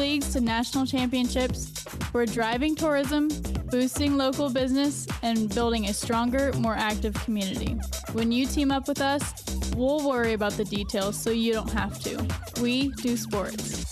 leagues to national championships, we're driving tourism, boosting local business, and building a stronger, more active community. When you team up with us, we'll worry about the details so you don't have to. We do sports.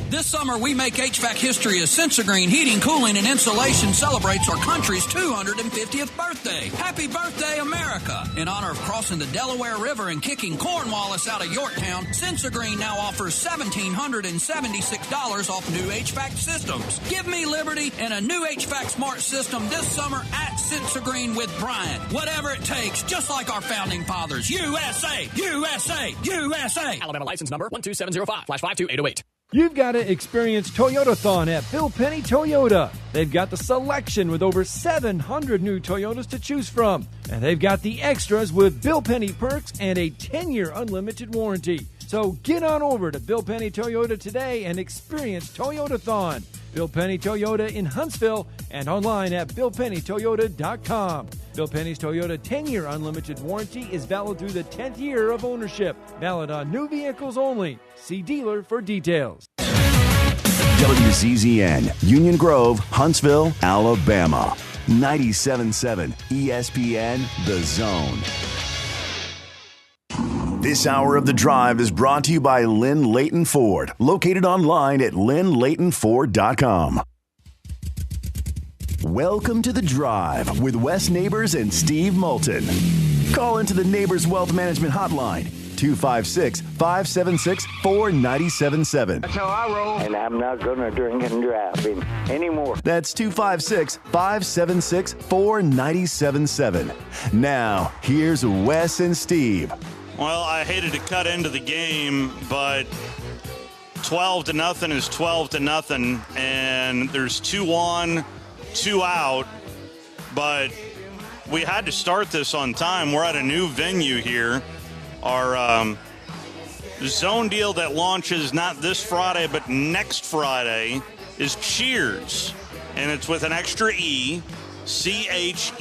This summer, we make HVAC history as Sensagreen Heating, Cooling, and Insulation celebrates our country's 250th birthday. Happy birthday, America! In honor of crossing the Delaware River and kicking Cornwallis out of Yorktown, Sensagreen now offers $1,776 off new HVAC systems. Give me liberty and a new HVAC smart system this summer at Sensagreen with Brian. Whatever it takes, just like our founding fathers. USA! USA! USA! Alabama license number 12705/52808. You've got to experience Toyotathon at Bill Penny Toyota. They've got the selection with over 700 new Toyotas to choose from. And they've got the extras with Bill Penny perks and a 10-year unlimited warranty. So get on over to Bill Penny Toyota today and experience Toyotathon. Bill Penny Toyota in Huntsville and online at BillPennyToyota.com. Bill Penny's Toyota 10-year unlimited warranty is valid through the 10th year of ownership. Valid on new vehicles only. See dealer for details. WZZN, Union Grove, Huntsville, Alabama. 97.7 ESPN, The Zone. This hour of The Drive is brought to you by Lynn Leighton Ford, located online at lynnleightonford.com. Welcome to The Drive with Wes Neighbors and Steve Moulton. Call into the Neighbors Wealth Management Hotline, 256-576-4977. That's how I roll. And I'm not going to drink and drive anymore. That's 256-576-4977. Now, here's Wes and Steve. Well, I hated to cut into the game, but 12-0 is 12-0, and there's 2 on, 2 out, but we had to start this on time. We're at a new venue here. Our zone deal that launches not this Friday, but next Friday is Cheers, and it's with an extra E, CHEEERS.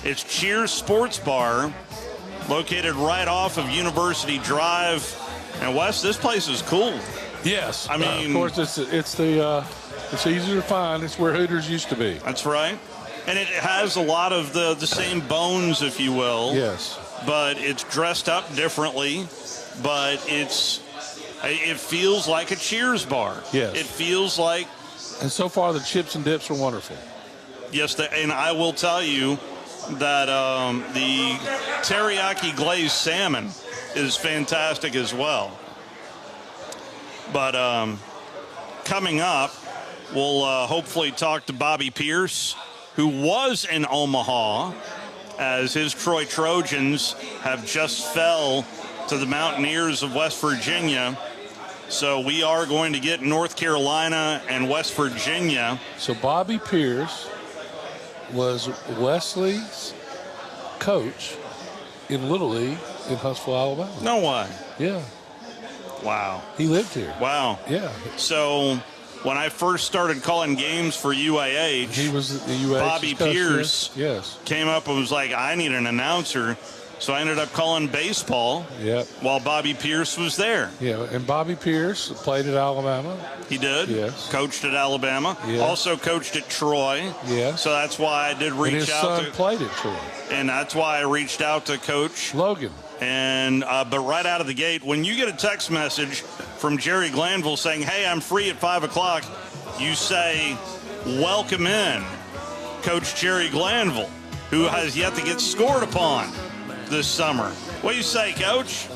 It's Cheers Sports Bar, located right off of University Drive. And Wes, this place is cool. Yes, I mean, of course, it's easy to find. It's where Hooters used to be. That's right, and it has a lot of the same bones, if you will. Yes, but it's dressed up differently. But it feels like a Cheers bar. Yes, it feels like. And so far, the chips and dips are wonderful. Yes, and I will tell you that the teriyaki glazed salmon is fantastic as well. But coming up, we'll hopefully talk to Bobby Pierce, who was in Omaha, as his Troy Trojans have just fell to the Mountaineers of West Virginia. So we are going to get North Carolina and West Virginia. So Bobby Pierce was Wesley's coach in Little League in Huntsville, Alabama. No way. Yeah. Wow. He lived here. Wow. Yeah. So when I first started calling games for UAH, he was the UAH Bobby coach, Pierce yes. came up and was like, I need an announcer. So I ended up calling baseball while Bobby Pierce was there. Yeah, and Bobby Pierce played at Alabama. He did. Yes. Coached at Alabama. Yeah. Also coached at Troy. Yeah. So that's why I did reach and his out son to. Played at Troy. And that's why I reached out to Coach Logan. And but right out of the gate, when you get a text message from Jerry Glanville saying, "Hey, I'm free at 5 o'clock," you say, "Welcome in, Coach Jerry Glanville, who has yet to get scored upon this summer." What do you say, Coach?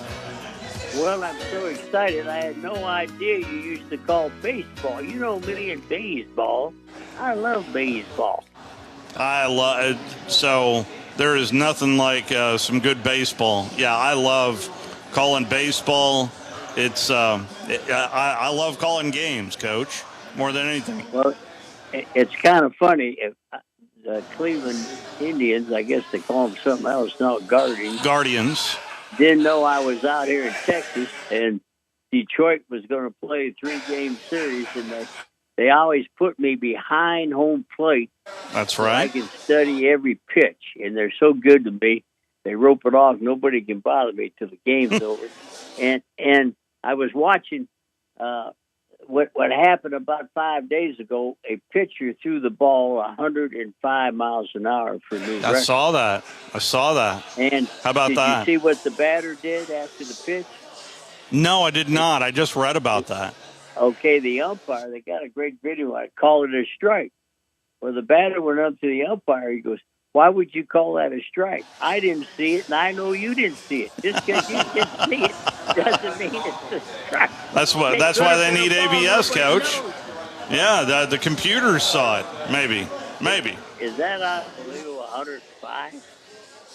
Well, I'm so excited. I had no idea you used to call baseball. You know me and baseball. I love baseball. I love it. So there is nothing like some good baseball. Yeah, I love calling baseball. It's I love calling games, Coach, more than anything. Well, it's kind of funny. If the Cleveland Indians, I guess they call them something else now, Guardians, didn't know I was out here in Texas, and Detroit was going to play a 3-game series, and they always put me behind home plate. That's so right. I can study every pitch, and they're so good to me. They rope it off. Nobody can bother me till the game's over. And I was watching what happened about 5 days ago, a pitcher threw the ball 105 miles an hour for new record. I saw that. And how about that? Did you see what the batter did after the pitch? No, I did not. I just read about that. Okay, the umpire, they got a great video. I call it a strike. Well, the batter went up to the umpire. He goes, "Why would you call that a strike? I didn't see it, and I know you didn't see it. Just because you didn't see it doesn't mean it's a strike." That's why they need ABS, Coach. Yeah, the computers saw it. Maybe. Is that unbelievable? 105?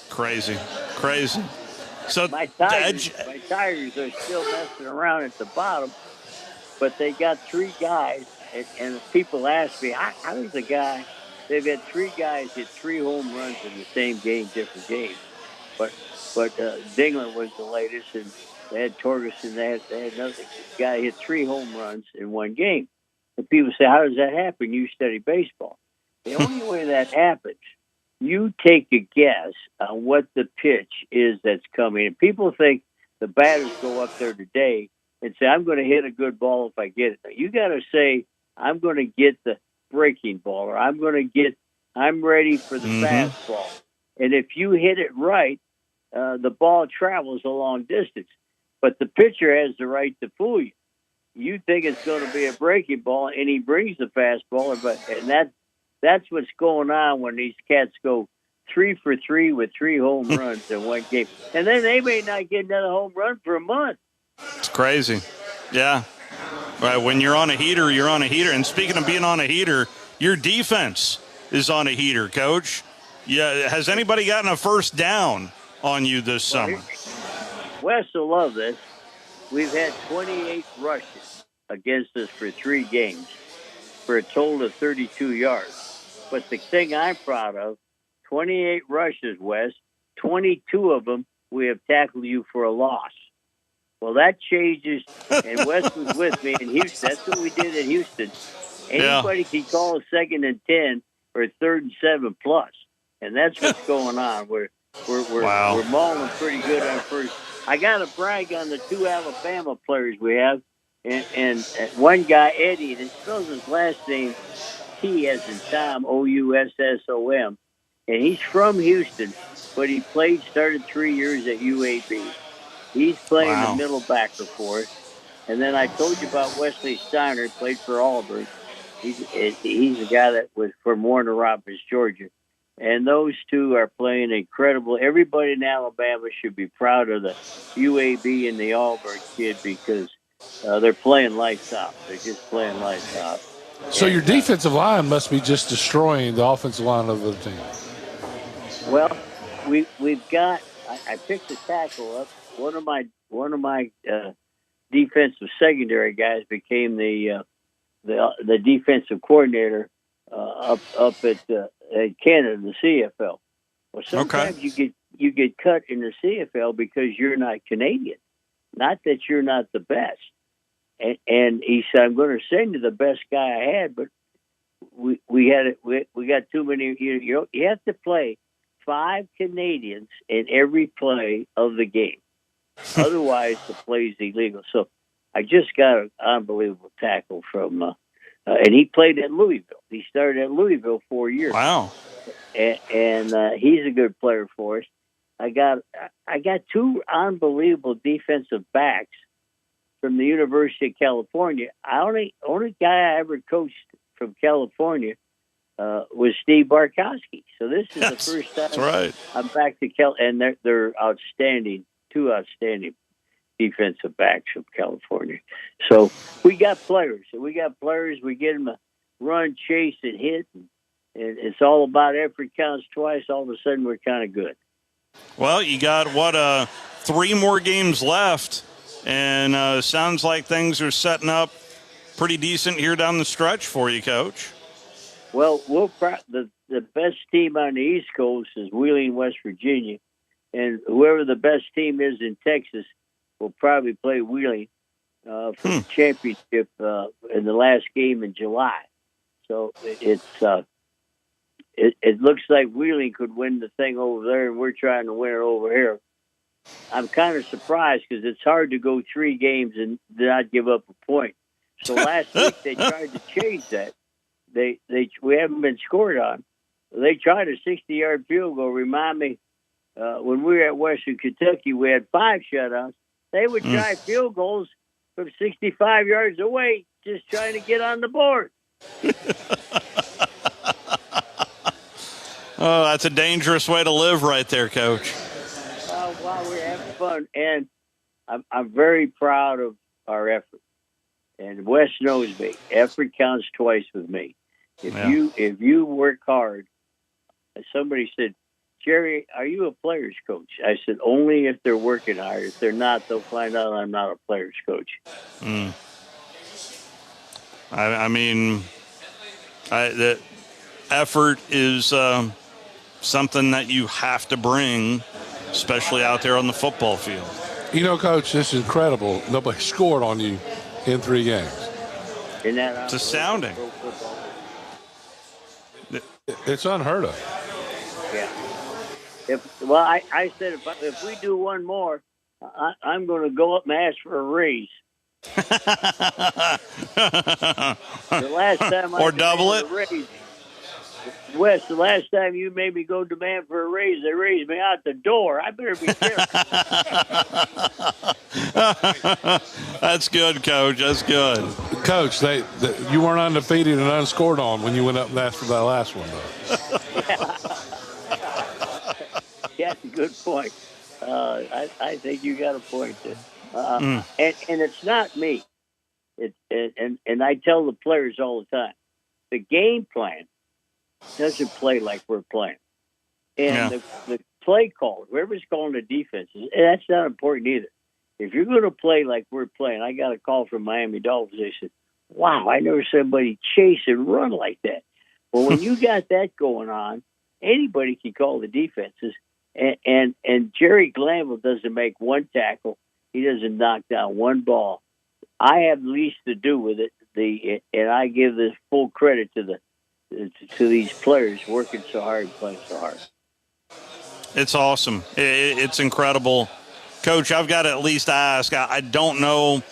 Crazy. So my Tigers are still messing around at the bottom, but they got three guys, and people ask me, how does the guy? They've had three guys hit 3 home runs in the same game, different games. But Dingler was the latest, and they had Torgerson. They had another guy hit 3 home runs in one game. And people say, how does that happen? You study baseball. The only way that happens, you take a guess on what the pitch is that's coming. And people think the batters go up there today and say, I'm going to hit a good ball if I get it. You got to say, I'm going to get the breaking ball, or I'm ready for the fastball. And if you hit it right, the ball travels a long distance. But the pitcher has the right to fool you. You think it's going to be a breaking ball, and he brings the fastball, and that's what's going on when these cats go 3 for 3 with 3 home runs in one game. And then they may not get another home run for a month. It's crazy. Yeah. Right. When you're on a heater, you're on a heater. And speaking of being on a heater, your defense is on a heater, Coach. Yeah. Has anybody gotten a first down on you this summer? Wes will love this. We've had 28 rushes against us for 3 games for a total of 32 yards. But the thing I'm proud of, 28 rushes, Wes, 22 of them we have tackled you for a loss. Well, that changes, and Wes was with me in Houston. That's what we did in Houston. Anybody can call a 2nd and 10 or 3rd and 7 plus, and that's what's going on. We're mauling pretty good on first. I got to brag on the 2 Alabama players we have, and one guy, Eddie, and it spells his last name T as in Tom, Oussom, and he's from Houston, but he started 3 years at UAB. He's playing the middle backer for us. And then I told you about Wesley Steiner, played for Auburn. He's the guy that was from Warner Robins, Georgia. And those 2 are playing incredible. Everybody in Alabama should be proud of the UAB and the Auburn kid because they're playing lights out. They're just playing lights out. So your defensive line must be just destroying the offensive line of the team. Well, we've got. I picked a tackle up. One of my defensive secondary guys became the defensive coordinator up at Canada, the CFL. Well, sometimes you get cut in the CFL because you're not Canadian, not that you're not the best. And he said, I'm going to send you the best guy I had, but we got too many. You have to play 5 Canadians in every play of the game. Otherwise, the play is illegal. So I just got an unbelievable tackle from, and he played at Louisville. He started at Louisville 4 years. Wow. And he's a good player for us. I got 2 unbelievable defensive backs from the University of California. Only guy I ever coached from California was Steve Barkowski. So this is the first time that's right. I'm back to and they're outstanding. 2 outstanding defensive backs from California. So we got players. We get them to run, chase, and hit. And it's all about effort counts twice. All of a sudden, we're kind of good. Well, you got, 3 more games left. And sounds like things are setting up pretty decent here down the stretch for you, Coach. Well, the best team on the East Coast is Wheeling, West Virginia. And whoever the best team is in Texas will probably play Wheeling for the championship in the last game in July. So it looks like Wheeling could win the thing over there, and we're trying to win it over here. I'm kind of surprised because it's hard to go 3 games and not give up a point. So last week they tried to change that. We haven't been scored on. They tried a 60-yard field goal. Remind me, when we were at Western Kentucky, we had 5 shutouts. They would try field goals from 65 yards away, just trying to get on the board. Oh, that's a dangerous way to live right there, Coach. Well, we're having fun, and I'm very proud of our effort. And Wes knows me. Effort counts twice with me. If you work hard, somebody said, Jerry, are you a player's coach? I said, only if they're working hard. If they're not, they'll find out I'm not a player's coach. I mean, the effort is something that you have to bring, especially out there on the football field. You know, Coach, this is incredible. Nobody scored on you in 3 games. It's astounding. It's unheard of. Yeah. I said if we do one more, I'm going to go up and ask for a raise. The last time I double it. Raise, Wes, the last time you made me go demand for a raise, they raised me out the door. I better be careful. That's good, Coach. That's good. Coach, you weren't undefeated and unscored on when you went up and asked for that last one, though. Yeah, that's a good point. I think you got a point there. And it's not me. And I tell the players all the time, the game plan doesn't play like we're playing. And the play call, whoever's calling the defenses, that's not important either. If you're going to play like we're playing, I got a call from Miami Dolphins. They said, wow, I never saw somebody chase and run like that. Well, when you got that going on, anybody can call the defenses. And Jerry Glanville doesn't make one tackle. He doesn't knock down one ball. I have least to do with it. And I give the full credit to these players working so hard, playing so hard. It's awesome. It's incredible. Coach, I've got to at least ask, I don't know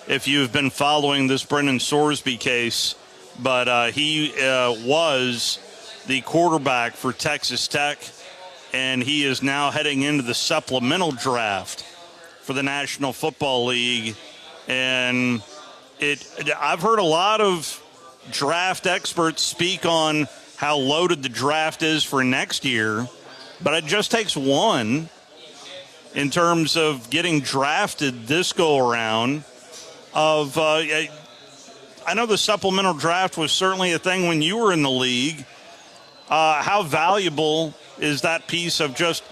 if you've been following this Brendan Sorsby case, but he was the quarterback for Texas Tech, and he is now heading into the supplemental draft for the National Football League. And I've heard a lot of draft experts speak on how loaded the draft is for next year, but it just takes one in terms of getting drafted this go-around. I know the supplemental draft was certainly a thing when you were in the league. How valuable is that piece of just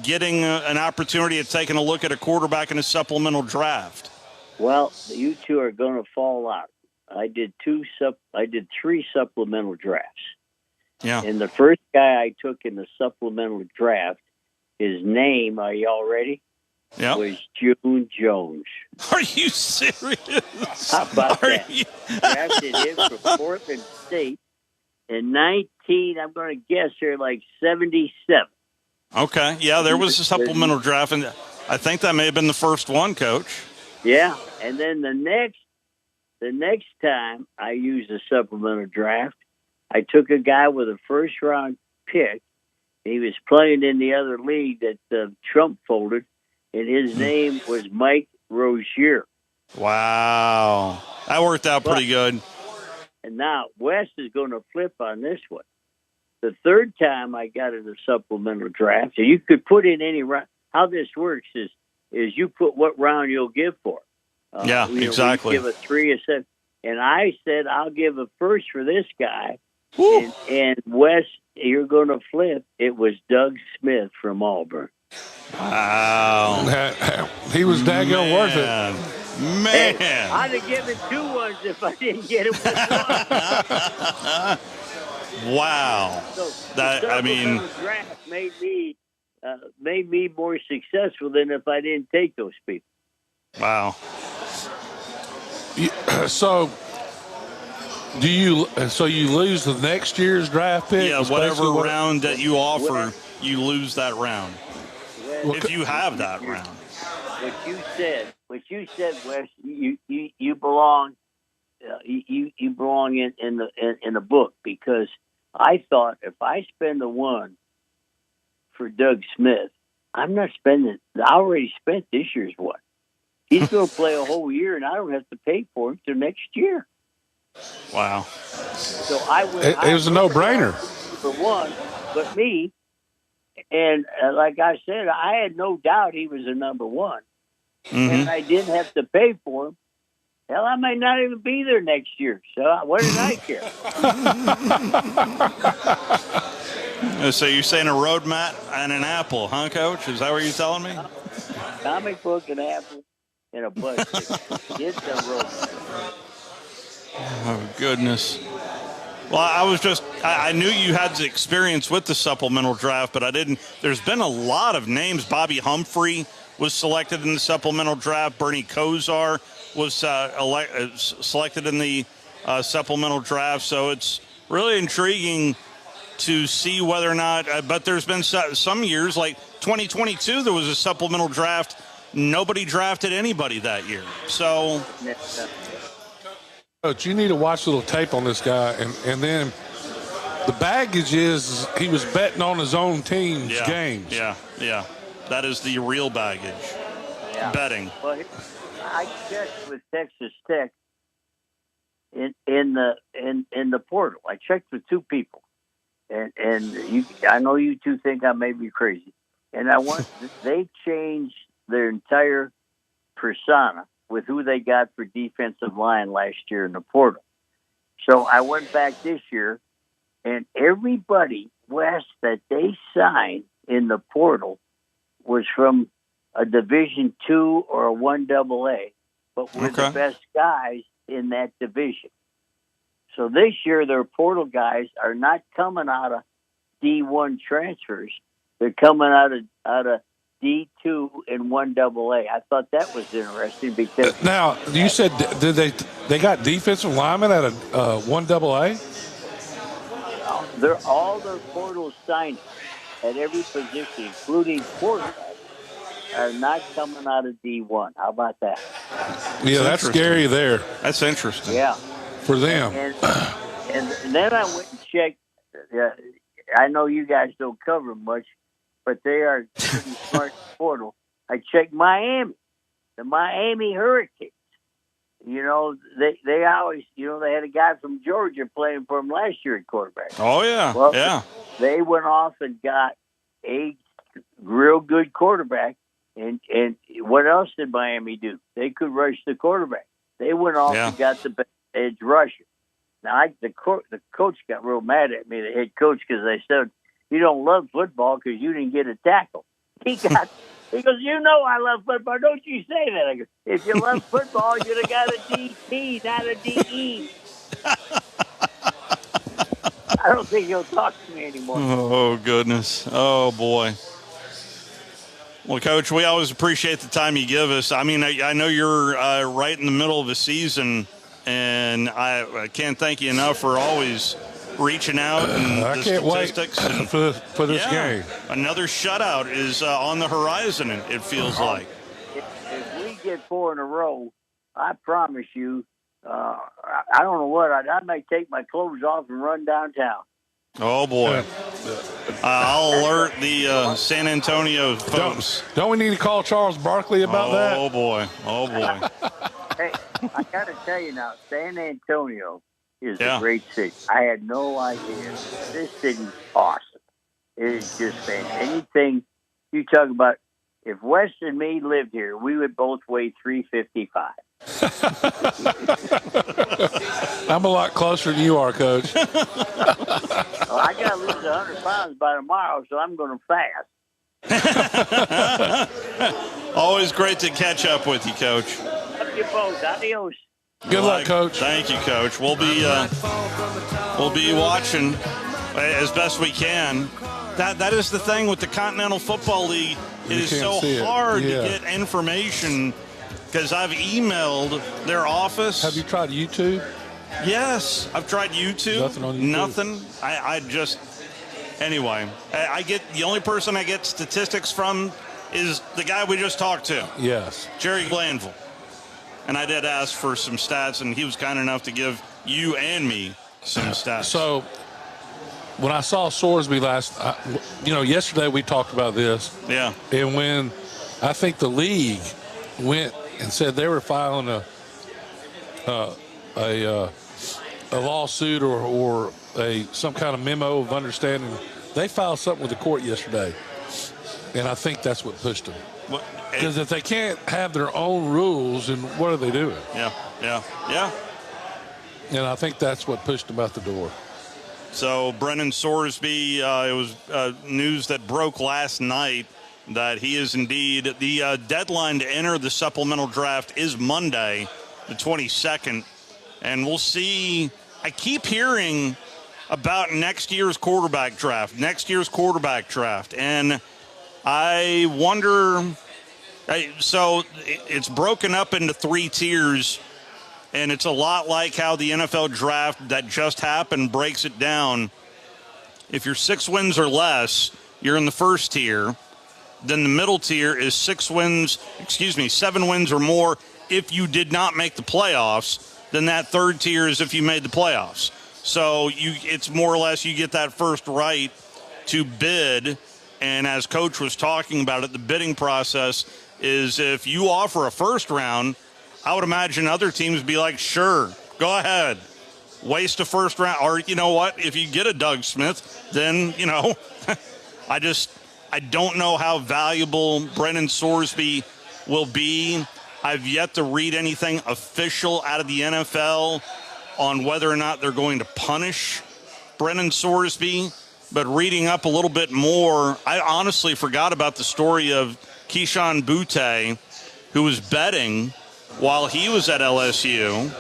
getting an opportunity of taking a look at a quarterback in a supplemental draft? Well, you two are going to fall out. I did 3 supplemental drafts. Yeah. And the first guy I took in the supplemental draft, his name, are y'all ready? Yeah. Was June Jones. Are you serious? How about that? Drafted him from Portland State in 19, I'm going to guess here, like 77. Okay. Yeah, there was a supplemental draft, and I think that may have been the first one, Coach. Yeah. And then the next time I used a supplemental draft, I took a guy with a first-round pick. He was playing in the other league that Trump folded, and his name was Mike Rozier. Wow. That worked out pretty good. And now Wes is going to flip on this one. The third time I got in a supplemental draft, so you could put in any round. How this works is you put what round you'll give for. Exactly. You give a 3 or 7. And I said, I'll give a first for this guy. And Wes, you're going to flip. It was Doug Smith from Auburn. Wow. He was daggone worth it. Man. Hey, I'd have given 2 ones if I didn't get it with 1. Wow. So that draft made me more successful than if I didn't take those people. Wow. So you lose the next year's draft pick? Yeah, whatever round that you offer, you lose that round. if you have that round. What you said, Wes, you belong. You belong in the book, because I thought if I spend the one for Doug Smith, I'm not spending. I already spent this year's one. He's going to play a whole year, and I don't have to pay for him till next year. Wow. So I went. It was a no-brainer for one, but me, and like I said, I had no doubt he was a number one, and I didn't have to pay for him. Hell, I may not even be there next year. So what did I care? So you're saying a road mat and an apple, huh, Coach? Is that what you're telling me? Comic book, an apple, and a bus ticket. Get the road mat. Oh, goodness. Well, I knew you had the experience with the supplemental draft, but I didn't. There's been a lot of names. Bobby Humphrey was selected in the supplemental draft. Bernie Kosar was selected in the supplemental draft. So it's really intriguing to see whether or not, but there's been some years, like 2022, there was a supplemental draft. Nobody drafted anybody that year. So, Coach, you need to watch a little tape on this guy, and then the baggage is he was betting on his own team's games. Yeah. That is the real baggage. Yeah. Betting. Well, I checked with Texas Tech in the portal. I checked with two people, and I know you two think I may be crazy, and they changed their entire persona with who they got for defensive line last year in the portal. So I went back this year, and everybody, West, that they signed in the portal was from a Division II or a 1AA, but were the best guys in that division. So this year, their portal guys are not coming out of D1 transfers; they're coming out of D2 and 1AA. I thought that was interesting because now you said did they got defensive linemen at a 1AA? They're all their portal signings at every position, including quarterback, are not coming out of D1. How about that? Yeah, that's scary there. That's interesting. Yeah. For them. And then I went and checked. I know you guys don't cover much, but they are pretty smart portal. I checked Miami, the Miami Hurricanes. You know, they always, they had a guy from Georgia playing for them last year at quarterback. Oh, yeah. Well, yeah. They went off and got a real good quarterback. And what else did Miami do? They could rush the quarterback. They went off and got the best edge rusher. Now, the coach got real mad at me, the head coach, because I said, you don't love football because you didn't get a tackle. He goes, I love football. Don't you say that. I go, if you love football, you'd have got a DT, not a DE. I don't think he'll talk to me anymore. Oh, goodness. Oh, boy. Well, Coach, we always appreciate the time you give us. I mean, I know you're right in the middle of the season, and I can't thank you enough for always reaching out and I can't wait for this game. Another shutout is on the horizon, it feels like. If we get 4 in a row, I promise you, I don't know what, I may take my clothes off and run downtown. Oh, boy. I'll alert the San Antonio folks. Don't we need to call Charles Barkley about that? Oh, boy. Hey, I got to tell you now, San Antonio is a great city. I had no idea. This city's awesome. It is just anything you talk about. If Wes and me lived here, we would both weigh 355. I'm a lot closer than you are, Coach. Well, I got to lose 100 pounds by tomorrow, so I'm going to fast. Always great to catch up with you, Coach. Love you both. Adios. Good luck, Coach. Thank you, Coach. We'll be watching as best we can. That is the thing with the Continental Football League. It is so hard to get information because I've emailed their office. Have you tried YouTube? Yes, I've tried YouTube. Nothing on YouTube. Nothing. I just anyway. I get the only person I get statistics from is the guy we just talked to. Yes. Jerry Glanville. And I did ask for some stats, and he was kind enough to give you and me some stats. So when I saw Sorsby yesterday we talked about this. Yeah. And when I think the league went and said they were filing a lawsuit or some kind of memo of understanding, they filed something with the court yesterday. And I think that's what pushed them. Because if they can't have their own rules, then what are they doing? Yeah. And I think that's what pushed them out the door. So Brennan Sorsby, it was news that broke last night that he is indeed the deadline to enter the supplemental draft is Monday, the 22nd. And we'll see. I keep hearing about next year's quarterback draft. And I wonder, so it's broken up into 3 tiers, and it's a lot like how the NFL draft that just happened breaks it down. If you're 6 wins or less, you're in the first tier. Then the middle tier is 7 wins or more if you did not make the playoffs. Then that third tier is if you made the playoffs. So it's more or less you get that first right to bid. And as Coach was talking about it, the bidding process is if you offer a first round, I would imagine other teams be like, sure, go ahead. Waste a first round. Or you know what? If you get a Doug Smith, then, I don't know how valuable Brennan Sorsby will be. I've yet to read anything official out of the NFL on whether or not they're going to punish Brennan Sorsby. But reading up a little bit more, I honestly forgot about the story of Keyshawn Butte, who was betting while he was at LSU.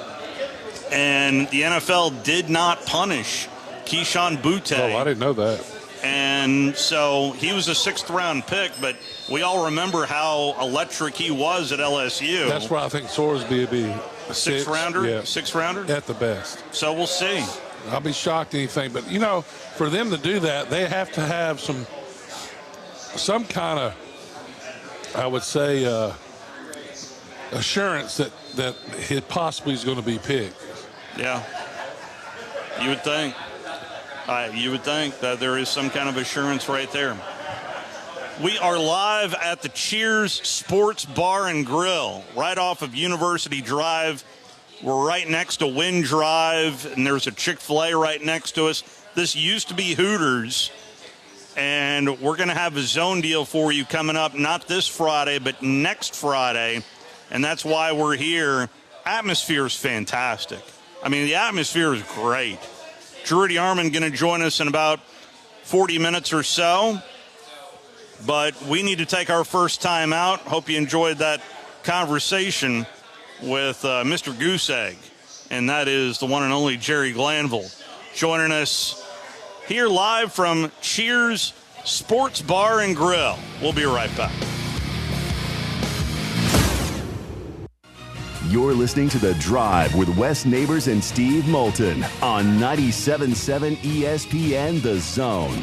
And the NFL did not punish Keyshawn Butte. Oh, I didn't know that. And so he was a 6th-round pick, but we all remember how electric he was at LSU. That's why I think Sorsby would be a 6th-rounder? Yeah. 6th-rounder? At the best. So we'll see. I'll be shocked at anything. But, for them to do that, they have to have some kind of, I would say, assurance that he possibly is going to be picked. Yeah. You would think. You would think that there is some kind of assurance right there. We are live at the Cheers Sports Bar and Grill, right off of University Drive. We're right next to Wind Drive, and there's a Chick-fil-A right next to us. This used to be Hooters, and we're going to have a zone deal for you coming up, not this Friday, but next Friday, and that's why we're here. Atmosphere is fantastic. I mean, the atmosphere is great. Drury Armand going to join us in about 40 minutes or so, but we need to take our first time out. Hope you enjoyed that conversation with Mr. Goose Egg, and that is the one and only Jerry Glanville, joining us here live from Cheers Sports Bar and Grill. We'll be right back. You're listening to The Drive with Wes Neighbors and Steve Moulton on 97.7 ESPN The Zone.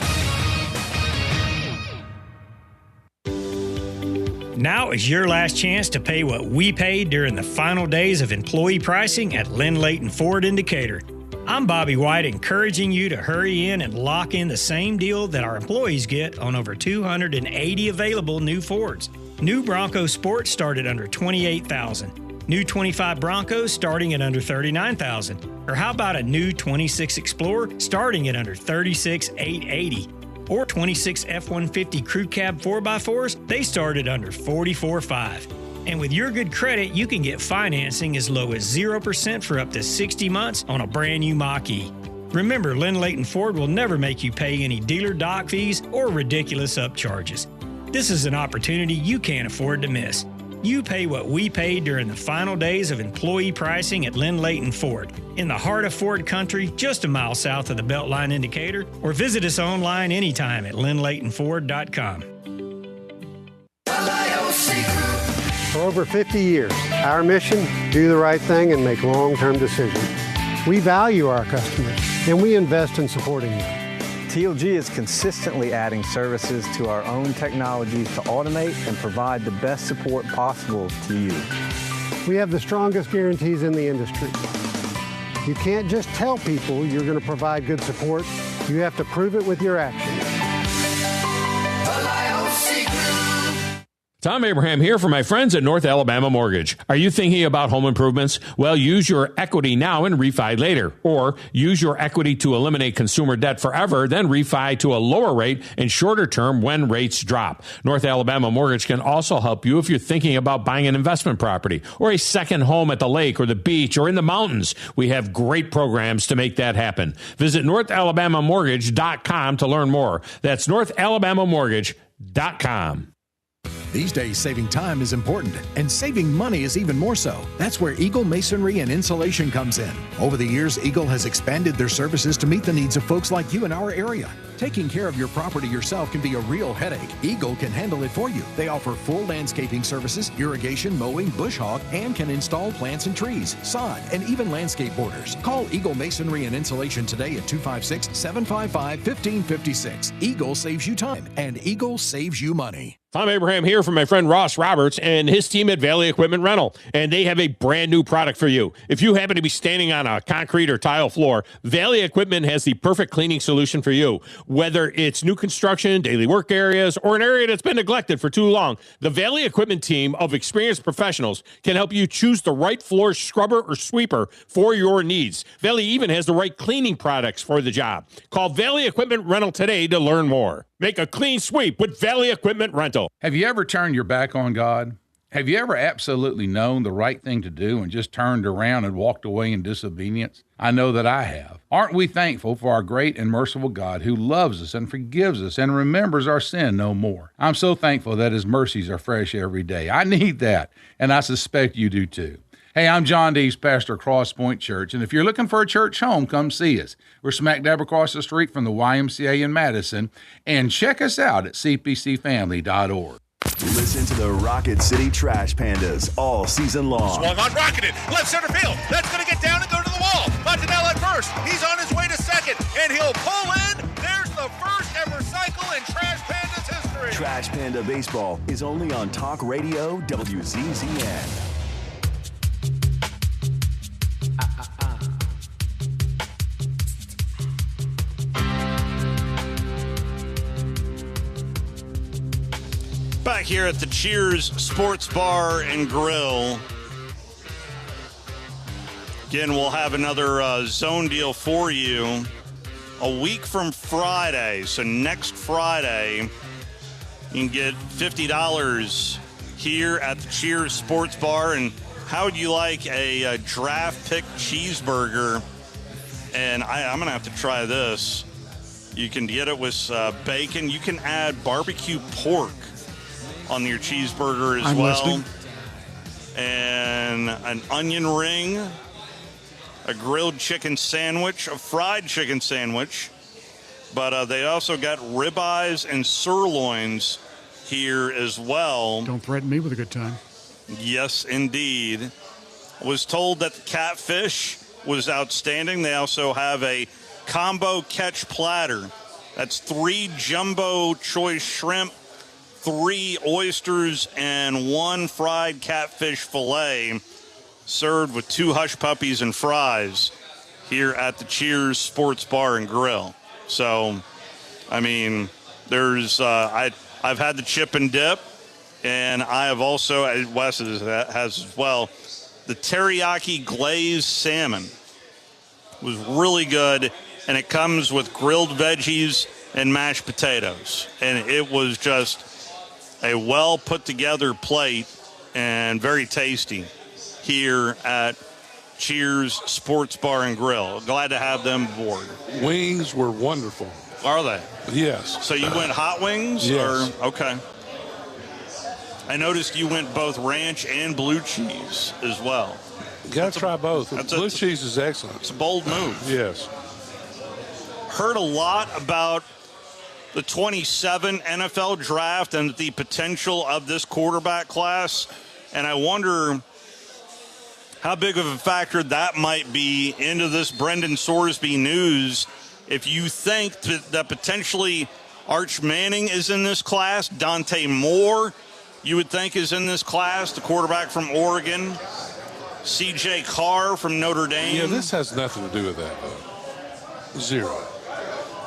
Now is your last chance to pay what we paid during the final days of employee pricing at Lynn Layton Ford in Decatur. I'm Bobby White, encouraging you to hurry in and lock in the same deal that our employees get on over 280 available new Fords. New Bronco Sport started under $28,000. New 25 Broncos starting at under $39,000. Or how about a new 26 Explorer starting at under $36,880? Or 26 F-150 Crew Cab 4x4s, they start at under $44,500. And with your good credit, you can get financing as low as 0% for up to 60 months on a brand new Mach-E. Remember, Lynn Layton Ford will never make you pay any dealer dock fees or ridiculous upcharges. This is an opportunity you can't afford to miss. You pay what we paid during the final days of employee pricing at Lynn Layton Ford, in the heart of Ford country, just a mile south of the Beltline indicator, or visit us online anytime at lynnlaytonford.com. For over 50 years, our mission, do the right thing and make long-term decisions. We value our customers, and we invest in supporting them. TLG is consistently adding services to our own technologies to automate and provide the best support possible to you. We have the strongest guarantees in the industry. You can't just tell people you're going to provide good support. You have to prove it with your actions. Tom Abraham here for my friends at North Alabama Mortgage. Are you thinking about home improvements? Well, use your equity now and refi later. Or use your equity to eliminate consumer debt forever, then refi to a lower rate and shorter term when rates drop. North Alabama Mortgage can also help you if you're thinking about buying an investment property or a second home at the lake or the beach or in the mountains. We have great programs to make that happen. Visit NorthAlabamaMortgage.com to learn more. That's NorthAlabamaMortgage.com. These days, saving time is important, and saving money is even more so. That's where Eagle Masonry and Insulation comes in. Over the years, Eagle has expanded their services to meet the needs of folks like you in our area. Taking care of your property yourself can be a real headache. Eagle can handle it for you. They offer full landscaping services, irrigation, mowing, bush hog, and can install plants and trees, sod, and even landscape borders. Call Eagle Masonry and Insulation today at 256-755-1556. Eagle saves you time, and Eagle saves you money. Tom Abraham here from my friend Ross Roberts and his team at Valley Equipment Rental, and they have a brand new product for you. If you happen to be standing on a concrete or tile floor, Valley Equipment has the perfect cleaning solution for you. Whether it's new construction, daily work areas, or an area that's been neglected for too long, the Valley Equipment team of experienced professionals can help you choose the right floor scrubber or sweeper for your needs. Valley even has the right cleaning products for the job. Call Valley Equipment Rental today to learn more. Make a clean sweep with Valley Equipment Rental. Have you ever turned your back on God? Have you ever absolutely known the right thing to do and just turned around and walked away in disobedience? I know that I have. Aren't we thankful for our great and merciful God who loves us and forgives us and remembers our sin no more? I'm so thankful that his mercies are fresh every day. I need that, and I suspect you do too. Hey, I'm John Dees, pastor of Cross Point Church, and if you're looking for a church home, come see us. We're smack dab across the street from the YMCA in Madison, and check us out at cpcfamily.org. Listen to the Rocket City Trash Pandas all season long. Swung on, rocketed, left center field. That's going to get down and go to the wall. Montanel at first. He's on his way to second, and he'll pull in. There's the first ever cycle in Trash Pandas history. Trash Panda Baseball is only on Talk Radio WZZN. Back here at the Cheers Sports Bar and Grill. Again, we'll have another zone deal for you a week from Friday. So next Friday, you can get $50 here at the Cheers Sports Bar. And how would you like a draft pick cheeseburger? And I'm going to have to try this. You can get it with bacon. You can add barbecue pork on your cheeseburger as well. Listening. And an onion ring, a grilled chicken sandwich, a fried chicken sandwich. But they also got ribeyes and sirloins here as well. Don't threaten me with a good time. Yes, indeed. Was told that the catfish was outstanding. They also have a combo catch platter. That's 3 jumbo choice shrimp, 3 oysters, and 1 fried catfish fillet, served with 2 hush puppies and fries here at the Cheers Sports Bar and Grill. So, I mean, there's I've had the chip and dip, and I have also, Wes has as well, the teriyaki glazed salmon was really good, and it comes with grilled veggies and mashed potatoes, and it was just a well put together plate and very tasty here at Cheers Sports Bar and Grill. Glad to have them aboard. Wings were wonderful. Are they? Yes. So you went hot wings? Yes. Or, okay. I noticed you went both ranch and blue cheese as well. You got to try both. Blue cheese is excellent. It's a bold move. Yes. Heard a lot about the 27 NFL draft and the potential of this quarterback class, and I wonder how big of a factor that might be into this Brendan Sorsby news if you think that potentially Arch Manning is in this class, Dante Moore, you would think is in this class, the quarterback from Oregon, C.J. Carr from Notre Dame. Yeah, this has nothing to do with that, though. Zero.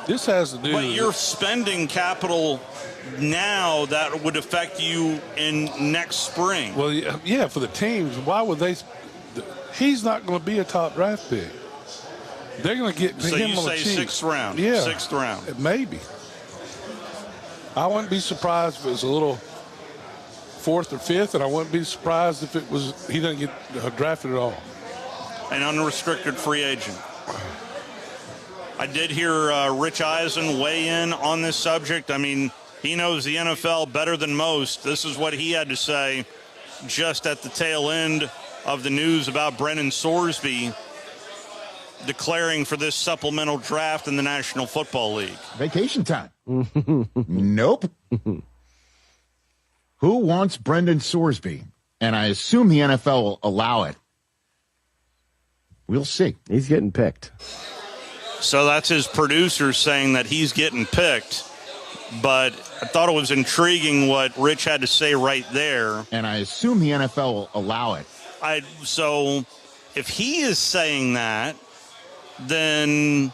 This has to do But with... you're spending capital now that would affect you in next spring. Well, yeah, for the teams, why would they... He's not going to be a top draft pick. They're going to get so him you on the say cheap. sixth round. Yeah. Sixth round. Maybe. I wouldn't be surprised if it was a little fourth or fifth, and I wouldn't be surprised if it was he didn't get drafted at all. An unrestricted free agent. I did hear Rich Eisen weigh in on this subject. I mean, he knows the NFL better than most. This is what he had to say just at the tail end of the news about Brennan Sorsby declaring for this supplemental draft in the National Football League. Vacation time. Nope. Who wants Brendan Sorsby? And I assume the NFL will allow it. We'll see. He's getting picked. So that's his producer saying that he's getting picked. But I thought it was intriguing what Rich had to say right there. And I assume the NFL will allow it. So if he is saying that, then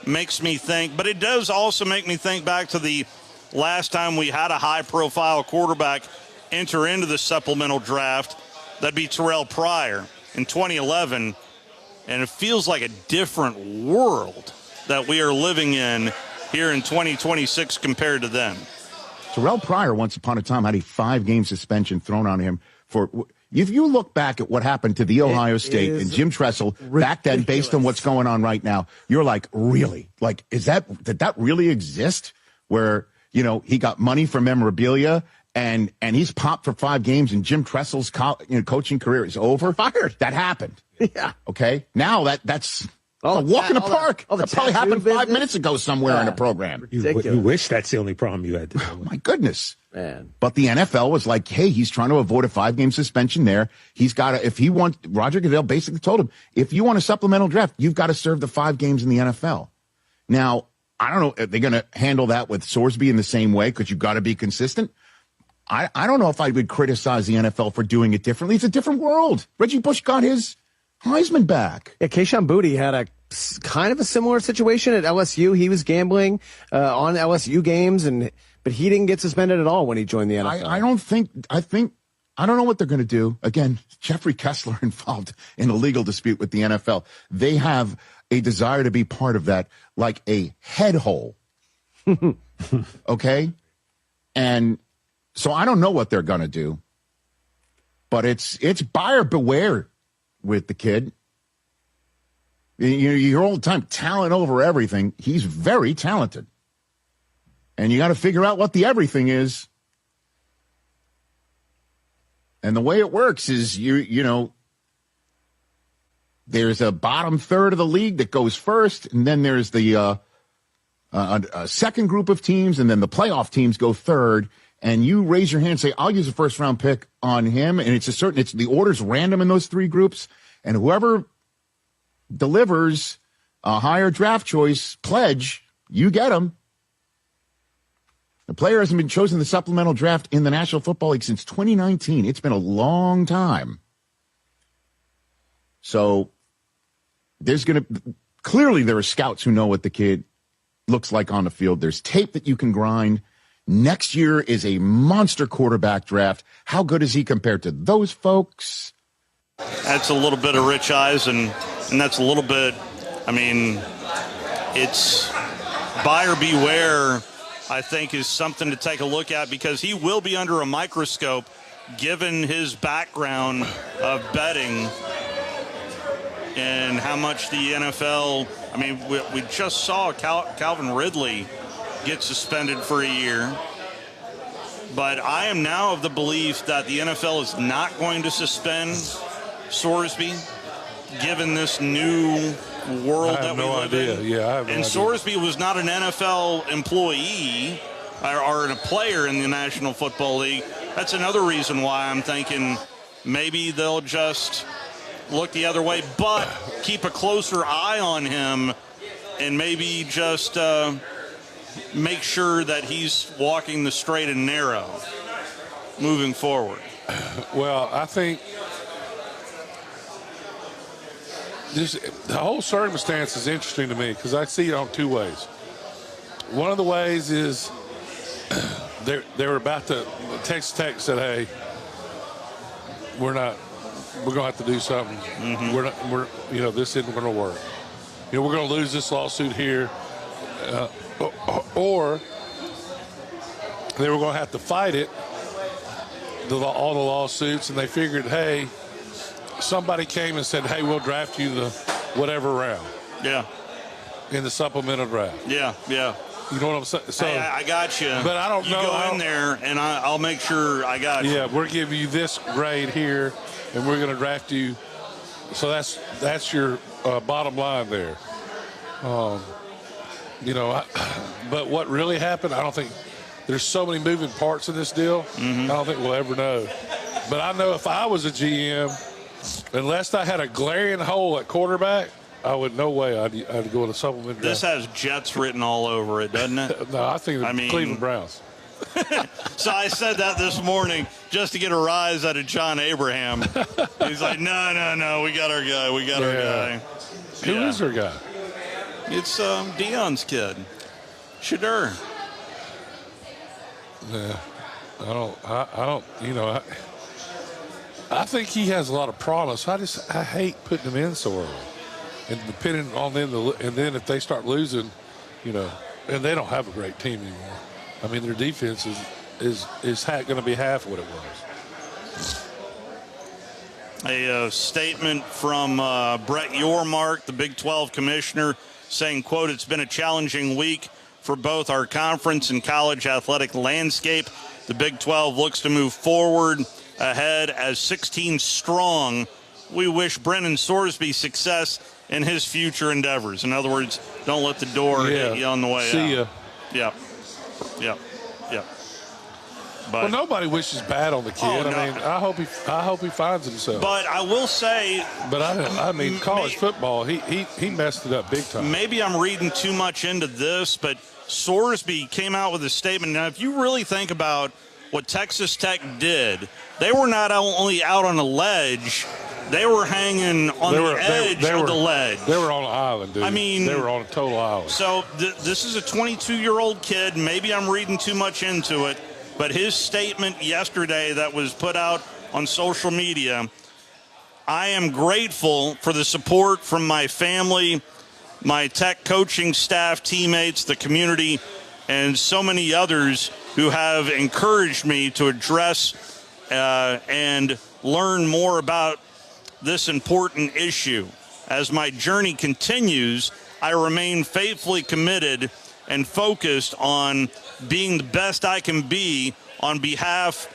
makes me think. But it does also make me think back to the last time we had a high-profile quarterback enter into the supplemental draft. That'd be Terrell Pryor in 2011. And it feels like a different world that we are living in here in 2026 compared to then. Terrell Pryor, once upon a time, had a 5-game suspension thrown on him for... If you look back at what happened to the Ohio State and Jim Tressel back then, based on what's going on right now, you're like, really? Like, did that really exist? Where, he got money for memorabilia and he's popped for 5 games and Jim Tressel's coaching career is over? Fired. That happened. Yeah. Okay. Now that's a walk in the park. That probably happened 5 minutes ago somewhere in a program. You wish that's the only problem you had to deal with. My goodness. Man. But the NFL was like, hey, he's trying to avoid a 5-game suspension there. He's got to, if he wants, Roger Goodell basically told him, if you want a supplemental draft, you've got to serve the 5 games in the NFL. Now, I don't know if they're going to handle that with Sorsby in the same way because you've got to be consistent. I don't know if I would criticize the NFL for doing it differently. It's a different world. Reggie Bush got his Heisman back. Yeah, Keyshawn Boutte had a kind of a similar situation at LSU. He was gambling on LSU games, but he didn't get suspended at all when he joined the NFL. I don't know what they're going to do. Again, Jeffrey Kessler involved in a legal dispute with the NFL. They have a desire to be part of that, like a head hole. Okay? And so I don't know what they're going to do. But it's buyer beware with the kid. You hear all the time, talent over everything. He's very talented. And you got to figure out what the everything is. And the way it works is, there's a bottom third of the league that goes first, and then there's the a second group of teams, and then the playoff teams go third. And you raise your hand and say, I'll use a first-round pick on him. And it's the order's random in those 3 groups. And whoever delivers a higher draft choice pledge, you get him. The player hasn't been chosen in the supplemental draft in the National Football League since 2019. It's been a long time. So clearly there are scouts who know what the kid looks like on the field. There's tape that you can grind. Next year is a monster quarterback draft. How good is he compared to those folks? That's a little bit of Rich Eisen, and that's a little bit, it's buyer beware, I think, is something to take a look at because he will be under a microscope given his background of betting and how much the NFL, we just saw Calvin Ridley get suspended for a year. But I am now of the belief that the NFL is not going to suspend Sorsby, given this new world that we live in. Yeah, I have no and idea. Sorsby was not an NFL employee or a player in the National Football League. That's another reason why I'm thinking maybe they'll just look the other way, but keep a closer eye on him and maybe just make sure that he's walking the straight and narrow moving forward? Well, I think the whole circumstance is interesting to me because I see it on two ways. One of the ways is they were about to, Texas Tech said, hey, we're going to have to do something. This isn't going to work. We're going to lose this lawsuit here. Or they were going to have to fight it, all the lawsuits, and they figured, hey, somebody came and said, hey, we'll draft you the whatever round. Yeah. In the supplemental draft. Yeah. You know what I'm saying? So, hey, I got you. But I don't know. You go in there, and I'll make sure I got you. Yeah, we're giving you this grade here, and we're going to draft you. So that's your bottom line there. But what really happened, I don't think there's so many moving parts in this deal. Mm-hmm. I don't think we'll ever know. But I know if I was a GM, unless I had a glaring hole at quarterback, I would no way I'd go in a supplement draft. This has Jets written all over it, doesn't it? No, I think Cleveland Browns. So I said that this morning just to get a rise out of John Abraham. He's like, no, we got our guy. Our guy. Who is our guy? It's Dion's kid, Shadur. Yeah, I think he has a lot of promise. I hate putting him in so early, and depending on them, and then if they start losing, and they don't have a great team anymore. I mean, their defense is going to be half what it was. A statement from Brett Yormark, the Big 12 commissioner, saying, quote, "It's been a challenging week for both our conference and college athletic landscape. The Big 12 looks to move forward ahead as 16 strong. We wish Brennan Sorsby success in his future endeavors." In other words, don't let the door hit you on the way out. See ya. Yep. But nobody wishes bad on the kid. Oh, no. I mean, I hope he finds himself. But I will say, college football, he messed it up big time. Maybe I'm reading too much into this, but Sorsby came out with a statement. Now, if you really think about what Texas Tech did, they were not only out on a ledge, they were hanging on the edge of the ledge. They were on an island, dude. I mean, they were on a total island. So this is a 22-year-old kid. Maybe I'm reading too much into it, but his statement yesterday that was put out on social media, "I am grateful for the support from my family, my Tech coaching staff, teammates, the community, and so many others who have encouraged me to address and learn more about this important issue. As my journey continues, I remain faithfully committed and focused on being the best I can be on behalf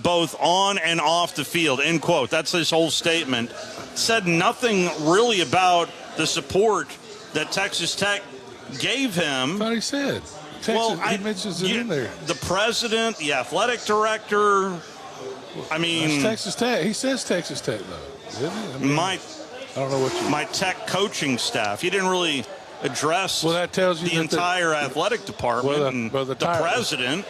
both on and off the field," end quote. That's his whole statement. Said nothing really about the support that Texas Tech gave him. I thought he said. He mentions it in there. The president, the athletic director. I mean, that's Texas Tech. He says Texas Tech, though. I mean, I don't know what my Tech coaching staff. He didn't really address that tells you the entire athletic department the president.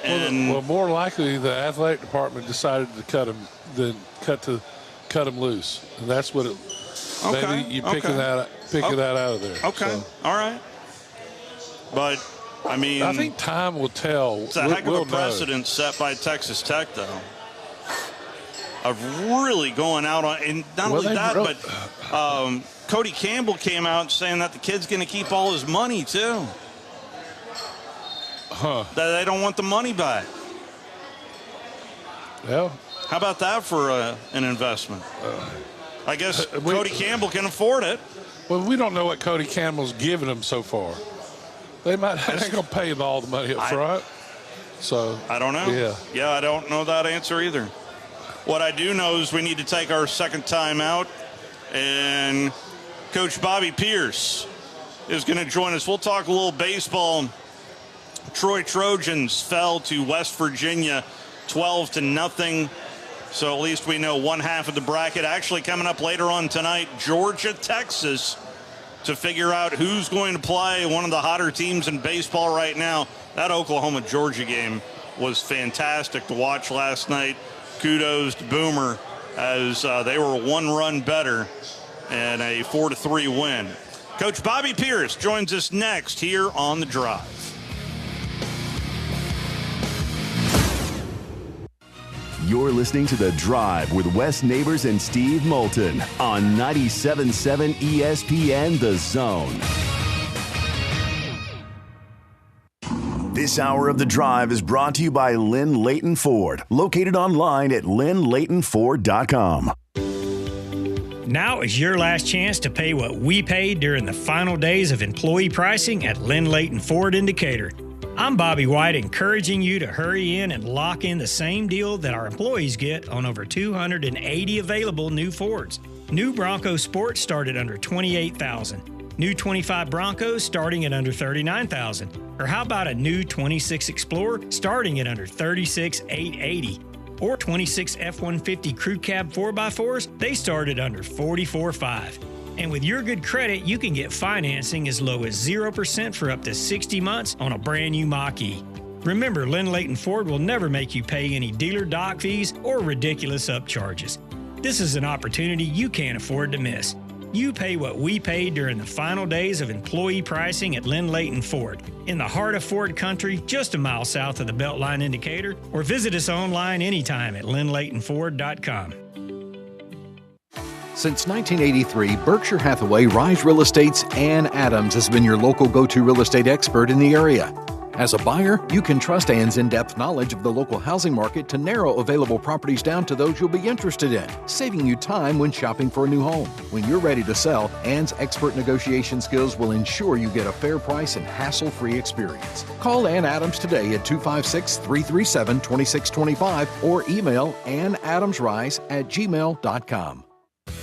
More likely the athletic department decided to cut him than cut him loose, and that's what it. Okay. Maybe you picking that out of there. Okay. So. All right. But I mean, I think time will tell. It's a heck of a precedent set by Texas Tech, though, of really going out on, and not only that, but Cody Campbell came out saying that the kid's going to keep all his money too. That they don't want the money back. Well, how about that for an investment? I guess Cody Campbell can afford it. Well, we don't know what Cody Campbell's given him so far. They ain't going to pay him all the money up front. So I don't know. Yeah, I don't know that answer either. What I do know is we need to take our second time out, and Coach Bobby Pierce is going to join us. We'll talk a little baseball. Troy Trojans fell to West Virginia 12-0. So at least we know one half of the bracket. Actually, coming up later on tonight, Georgia, Texas. to figure out who's going to play one of the hotter teams in baseball right now. That Oklahoma-Georgia game was fantastic to watch last night. Kudos to Boomer as they were 1 run better and a 4-3 win. Coach Bobby Pierce joins us next here on The Drive. You're listening to The Drive with Wes Neighbors and Steve Moulton on 97.7 ESPN The Zone. This hour of The Drive is brought to you by Lynn Leighton Ford, located online at lynnleightonford.com. Now is your last chance to pay what we paid during the final days of employee pricing at Lynn Leighton Ford in Decatur. I'm Bobby White, encouraging you to hurry in and lock in the same deal that our employees get on over 280 available new Fords. New Bronco Sport started under $28,000. New 25 Broncos starting at under $39,000. Or how about a new 26 Explorer starting at under $36,880? Or 26 F-150 Crew Cab 4x4s, they start at under $44,500. And with your good credit, you can get financing as low as 0% for up to 60 months on a brand new Mach-E. Remember, Lynn Leighton Ford will never make you pay any dealer dock fees or ridiculous upcharges. This is an opportunity you can't afford to miss. You pay what we paid during the final days of employee pricing at Lynn Leighton Ford, in the heart of Ford country, just a mile south of the Beltline in Decatur, or visit us online anytime at lynnleightonford.com. Since 1983, Berkshire Hathaway Rise Real Estate's Ann Adams has been your local go-to real estate expert in the area. As a buyer, you can trust Ann's in-depth knowledge of the local housing market to narrow available properties down to those you'll be interested in, saving you time when shopping for a new home. When you're ready to sell, Ann's expert negotiation skills will ensure you get a fair price and hassle-free experience. Call Ann Adams today at 256-337-2625 or email annadamsrise@gmail.com.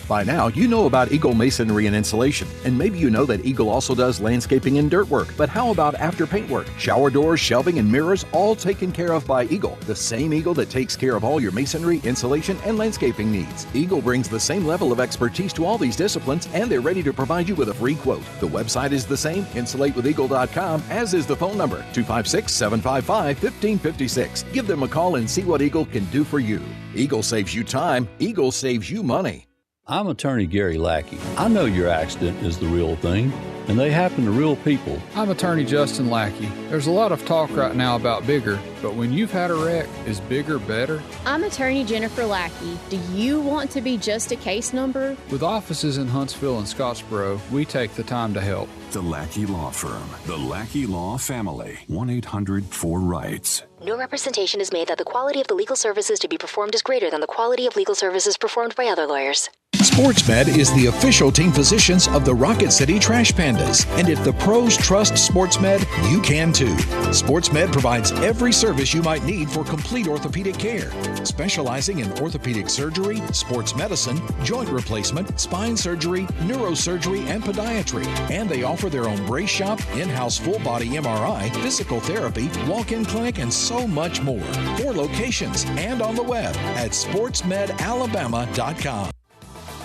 By now, you know about Eagle Masonry and Insulation, and maybe you know that Eagle also does landscaping and dirt work. But how about after paint work? Shower doors, shelving, and mirrors, all taken care of by Eagle, the same Eagle that takes care of all your masonry, insulation, and landscaping needs. Eagle brings the same level of expertise to all these disciplines, and they're ready to provide you with a free quote. The website is the same, insulatewitheagle.com, as is the phone number, 256-755-1556. Give them a call and see what Eagle can do for you. Eagle saves you time. Eagle saves you money. I'm attorney Gary Lackey. I know your accident is the real thing, and they happen to real people. I'm attorney Justin Lackey. There's a lot of talk right now about bigger, but when you've had a wreck, is bigger better? I'm attorney Jennifer Lackey. Do you want to be just a case number? With offices in Huntsville and Scottsboro, we take the time to help. The Lackey Law Firm. The Lackey Law Family. 1-800-4-RIGHTS. No representation is made that the quality of the legal services to be performed is greater than the quality of legal services performed by other lawyers. SportsMed is the official team physicians of the Rocket City Trash Pandas. And if the pros trust SportsMed, you can too. SportsMed provides every service you might need for complete orthopedic care, specializing in orthopedic surgery, sports medicine, joint replacement, spine surgery, neurosurgery, and podiatry. And they offer their own brace shop, in-house full-body MRI, physical therapy, walk-in clinic, and so much more. 4 locations and on the web at sportsmedalabama.com.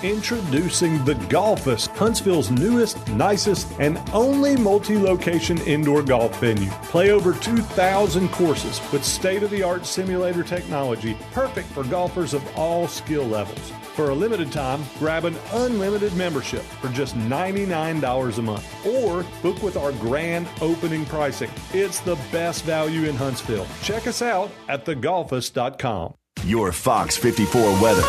Introducing The Golfus, Huntsville's newest, nicest, and only multi-location indoor golf venue. Play over 2,000 courses with state-of-the-art simulator technology, perfect for golfers of all skill levels. For a limited time, grab an unlimited membership for just $99 a month, or book with our grand opening pricing. It's the best value in Huntsville. Check us out at thegolfus.com. Your Fox 54 weather.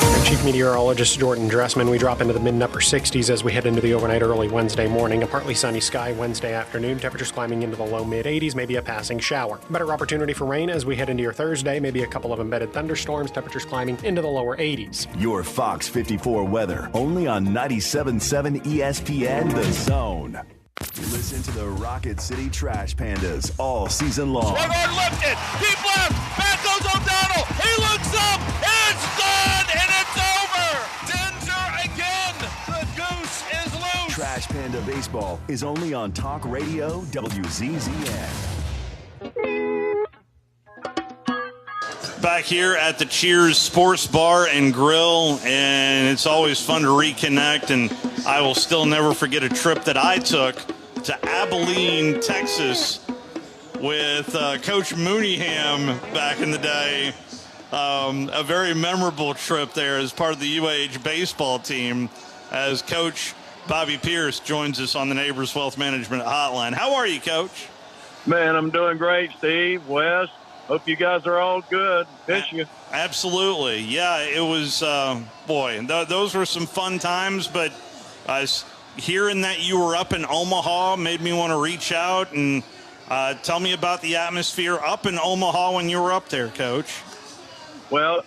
I'm Chief Meteorologist Jordan Dressman. We drop into the mid and upper 60s as we head into the overnight early Wednesday morning. A partly sunny sky Wednesday afternoon. Temperatures climbing into the low mid 80s, maybe a passing shower. Better opportunity for rain as we head into your Thursday. Maybe a couple of embedded thunderstorms. Temperatures climbing into the lower 80s. Your Fox 54 weather. Only on 97.7 ESPN The Zone. Listen to the Rocket City Trash Pandas all season long. Swung on lifted. Deep left. Back goes O'Donnell. He looks up. It's gone and it's over. Denzer again. The goose is loose. Trash Panda Baseball is only on Talk Radio WZZN. back here at the Cheers Sports Bar and Grill, and it's always fun to reconnect, and I will still never forget a trip that I took to Abilene, Texas with Coach Mooneyham back in the day. A very memorable trip there as part of the UAH baseball team as Coach Bobby Pierce joins us on the Neighbors Wealth Management Hotline. How are you, Coach? Man, I'm doing great, Steve, Wes. Hope you guys are all good. Miss you. Absolutely. Yeah, it was, those were some fun times, but hearing that you were up in Omaha made me want to reach out and tell me about the atmosphere up in Omaha when you were up there, Coach. Well,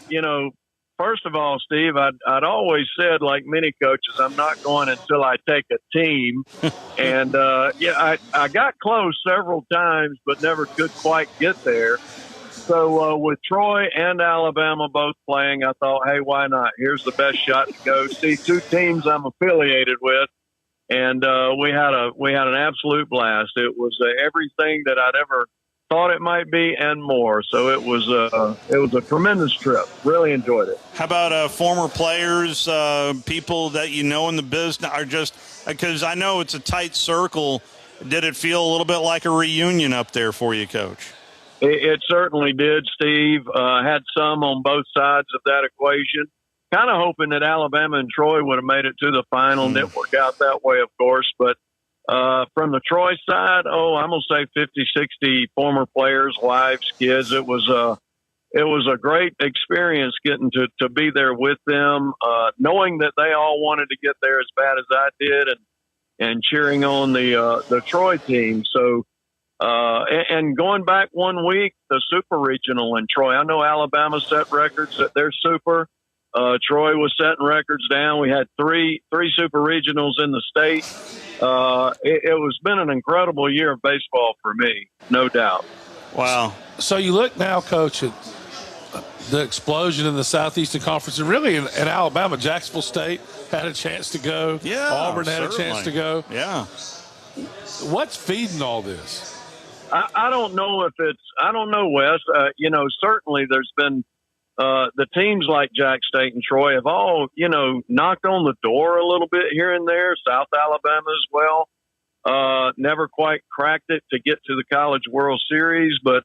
first of all, Steve, I'd always said, like many coaches, I'm not going until I take a team. And, I got close several times, but never could quite get there. So with Troy and Alabama both playing, I thought, hey, why not? Here's the best shot to go see two teams I'm affiliated with. And we had an absolute blast. It was everything that I'd ever thought it might be and more. So it was a tremendous trip. Really enjoyed it. How about former players, people that you know in the business, are just because I know it's a tight circle. Did it feel a little bit like a reunion up there for you, Coach? It certainly did, Steve. Had some on both sides of that equation. Kind of hoping that Alabama and Troy would have made it to the final. Didn't work out that way, of course. But from the Troy side, I'm going to say 50, 60 former players, wives, kids. It was a great experience getting to be there with them, knowing that they all wanted to get there as bad as I did and cheering on the Troy team. So, and going back 1 week, the Super Regional in Troy. I know Alabama set records at their Super. Troy was setting records down. We had three Super Regionals in the state. It was been an incredible year of baseball for me, no doubt. Wow. So you look now, Coach, at the explosion in the Southeastern Conference, and really in Alabama, Jacksonville State had a chance to go. Yeah, Auburn had certainly. a chance to go. Yeah. What's feeding all this? I don't know, Wes. Certainly there's been the teams like Jack State and Troy have all, knocked on the door a little bit here and there. South Alabama as well. Never quite cracked it to get to the College World Series, but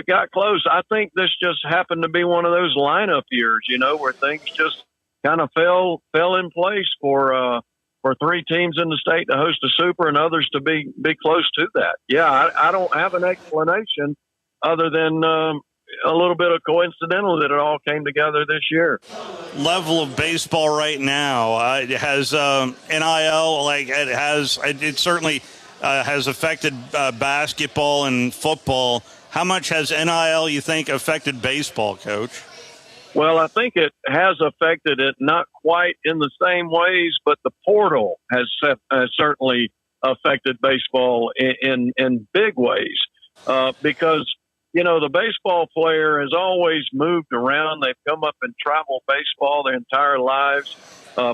got close. I think this just happened to be one of those lineup years, where things just kind of fell in place for three teams in the state to host a Super and others to be close to that. Yeah, I don't have an explanation other than a little bit of coincidental that it all came together this year. Level of baseball right now, it has NIL, it certainly has affected basketball and football. How much has NIL, you think, affected baseball, Coach? Well, I think it has affected it, not quite in the same ways, but the portal has certainly affected baseball in big ways because, the baseball player has always moved around. They've come up in travel baseball their entire lives,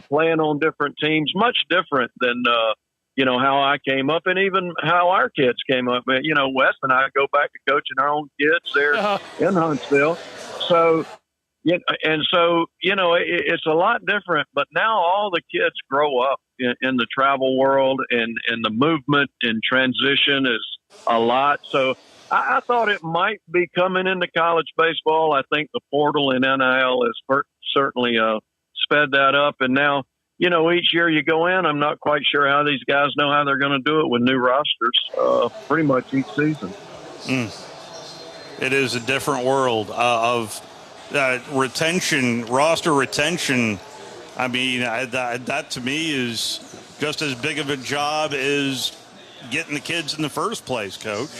playing on different teams, much different than, how I came up and even how our kids came up. Wes and I go back to coaching our own kids there in Huntsville. So, it's a lot different, but now all the kids grow up in the travel world and the movement and transition is a lot. So I thought it might be coming into college baseball. I think the portal in NIL has certainly sped that up. And now, each year you go in, I'm not quite sure how these guys know how they're going to do it with new rosters pretty much each season. It is a different world of roster retention. I mean, that to me is just as big of a job as getting the kids in the first place, Coach.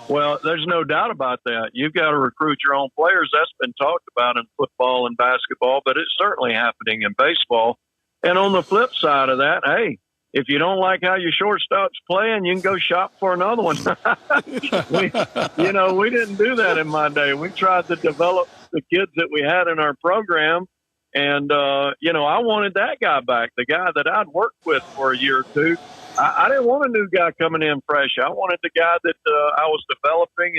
Well, there's no doubt about that. You've got to recruit your own players. That's been talked about in football and basketball, but it's certainly happening in baseball. And on the flip side of that, hey, if you don't like how your shortstop's playing, you can go shop for another one. we didn't do that in my day. We tried to develop the kids that we had in our program. And, I wanted that guy back, the guy that I'd worked with for a year or two. I didn't want a new guy coming in fresh. I wanted the guy that I was developing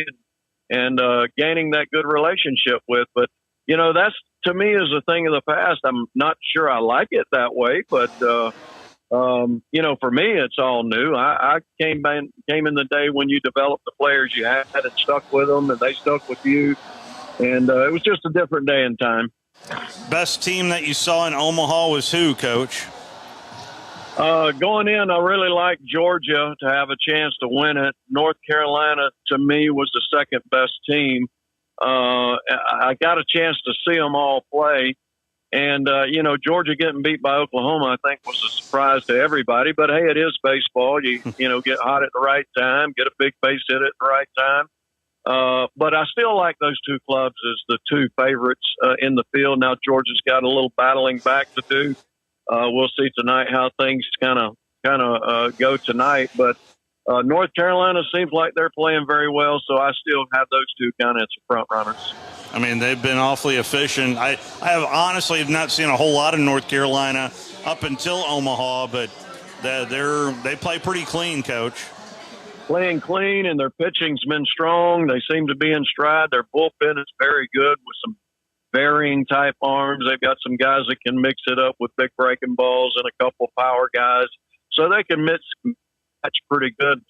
and gaining that good relationship with. But, that's to me is a thing of the past. I'm not sure I like it that way, but, for me, it's all new. I came in the day when you developed the players you had and stuck with them, and they stuck with you. And it was just a different day and time. Best team that you saw in Omaha was who, Coach? Going in, I really liked Georgia to have a chance to win it. North Carolina, to me, was the second best team. I got a chance to see them all play. And, Georgia getting beat by Oklahoma, I think, was a surprise to everybody. But, hey, it is baseball. You get hot at the right time, get a big base hit at the right time. But I still like those two clubs as the two favorites in the field. Now Georgia's got a little battling back to do. We'll see tonight how things kind of go tonight. But North Carolina seems like they're playing very well, so I still have those two kind of as front runners. I mean, they've been awfully efficient. I have honestly not seen a whole lot of North Carolina up until Omaha, but they play pretty clean, Coach. Playing clean, and their pitching's been strong. They seem to be in stride. Their bullpen is very good with some varying type arms. They've got some guys that can mix it up with big breaking balls and a couple power guys. So they can match pretty good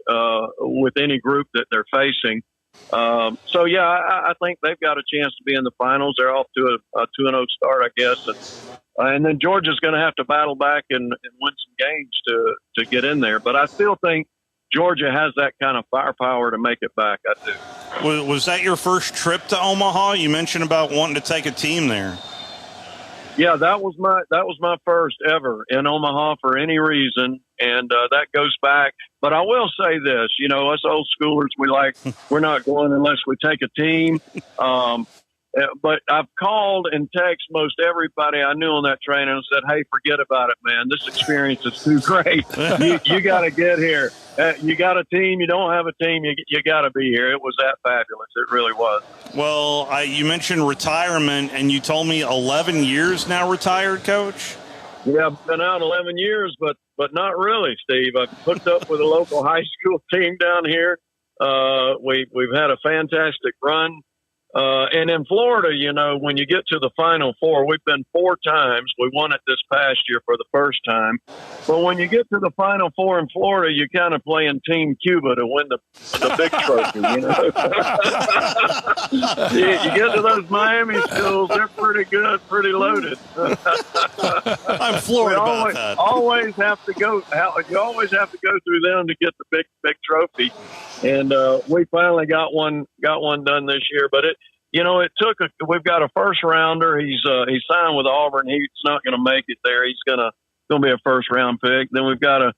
with any group that they're facing. I think they've got a chance to be in the finals. They're off to a 2-0 start, I guess. And then Georgia's going to have to battle back and win some games to get in there. But I still think Georgia has that kind of firepower to make it back. I do. Was that your first trip to Omaha? You mentioned about wanting to take a team there. Yeah, that was my first ever in Omaha for any reason, and that goes back. But I will say this, us old schoolers, we're not going unless we take a team. But I've called and texted most everybody I knew on that train and said, hey, forget about it, man. This experience is too great. You got to get here. You got a team. You don't have a team. You got to be here. It was that fabulous. It really was. Well, you mentioned retirement, and you told me 11 years now retired, Coach? Yeah, I've been out 11 years, but not really, Steve. I've hooked up with a local high school team down here. We've had a fantastic run. And in Florida, when you get to the Final Four, we've been 4 times. We won it this past year for the first time. But when you get to the Final Four in Florida, you kind of play in Team Cuba to win the big trophy, You get to those Miami schools, they're pretty good, pretty loaded. I'm floored about that. You always have to go through them to get the big trophy. And we finally got one done this year, but we've got a first rounder. He's signed with Auburn. He's not going to make it there. He's going to be a first round pick. Then we've got a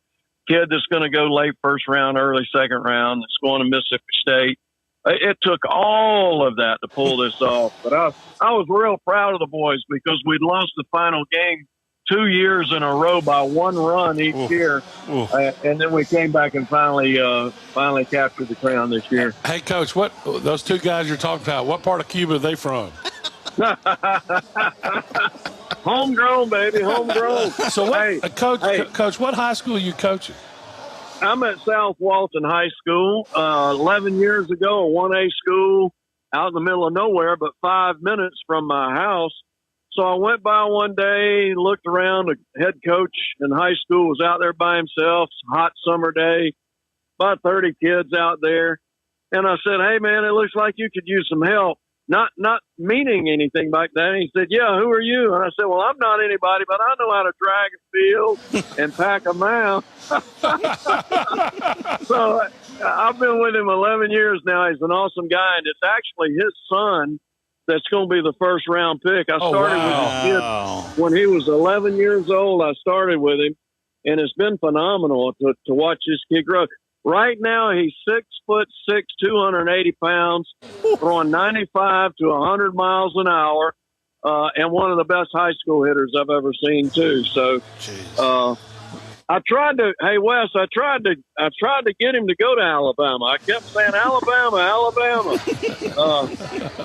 kid that's going to go late first round, early second round. That's going to Mississippi State. It took all of that to pull this off, but I was real proud of the boys because we'd lost the final game 2 years in a row by 1 run each year. And then we came back and finally captured the crown this year. Hey, Coach, what those 2 guys you're talking about, what part of Cuba are they from? Homegrown, baby, homegrown. So, Coach, what high school are you coaching? I'm at South Walton High School. 11 years ago, a 1A school out in the middle of nowhere, but 5 minutes from my house. So I went by one day, looked around. The head coach in high school was out there by himself. Hot summer day, about 30 kids out there. And I said, hey, man, it looks like you could use some help. Not meaning anything back then. He said, yeah, who are you? And I said, well, I'm not anybody, but I know how to drag a field and pack a mound. So I've been with him 11 years now. He's an awesome guy, and it's actually his son that's going to be the first round pick. I started with his kid when he was 11 years old. I started with him, and it's been phenomenal to watch this kid grow. Right now, he's 6'6", 280 pounds, throwing 95 to 100 miles an hour, and one of the best high school hitters I've ever seen too. So I tried to. Hey Wes, I tried to get him to go to Alabama. I kept saying Alabama.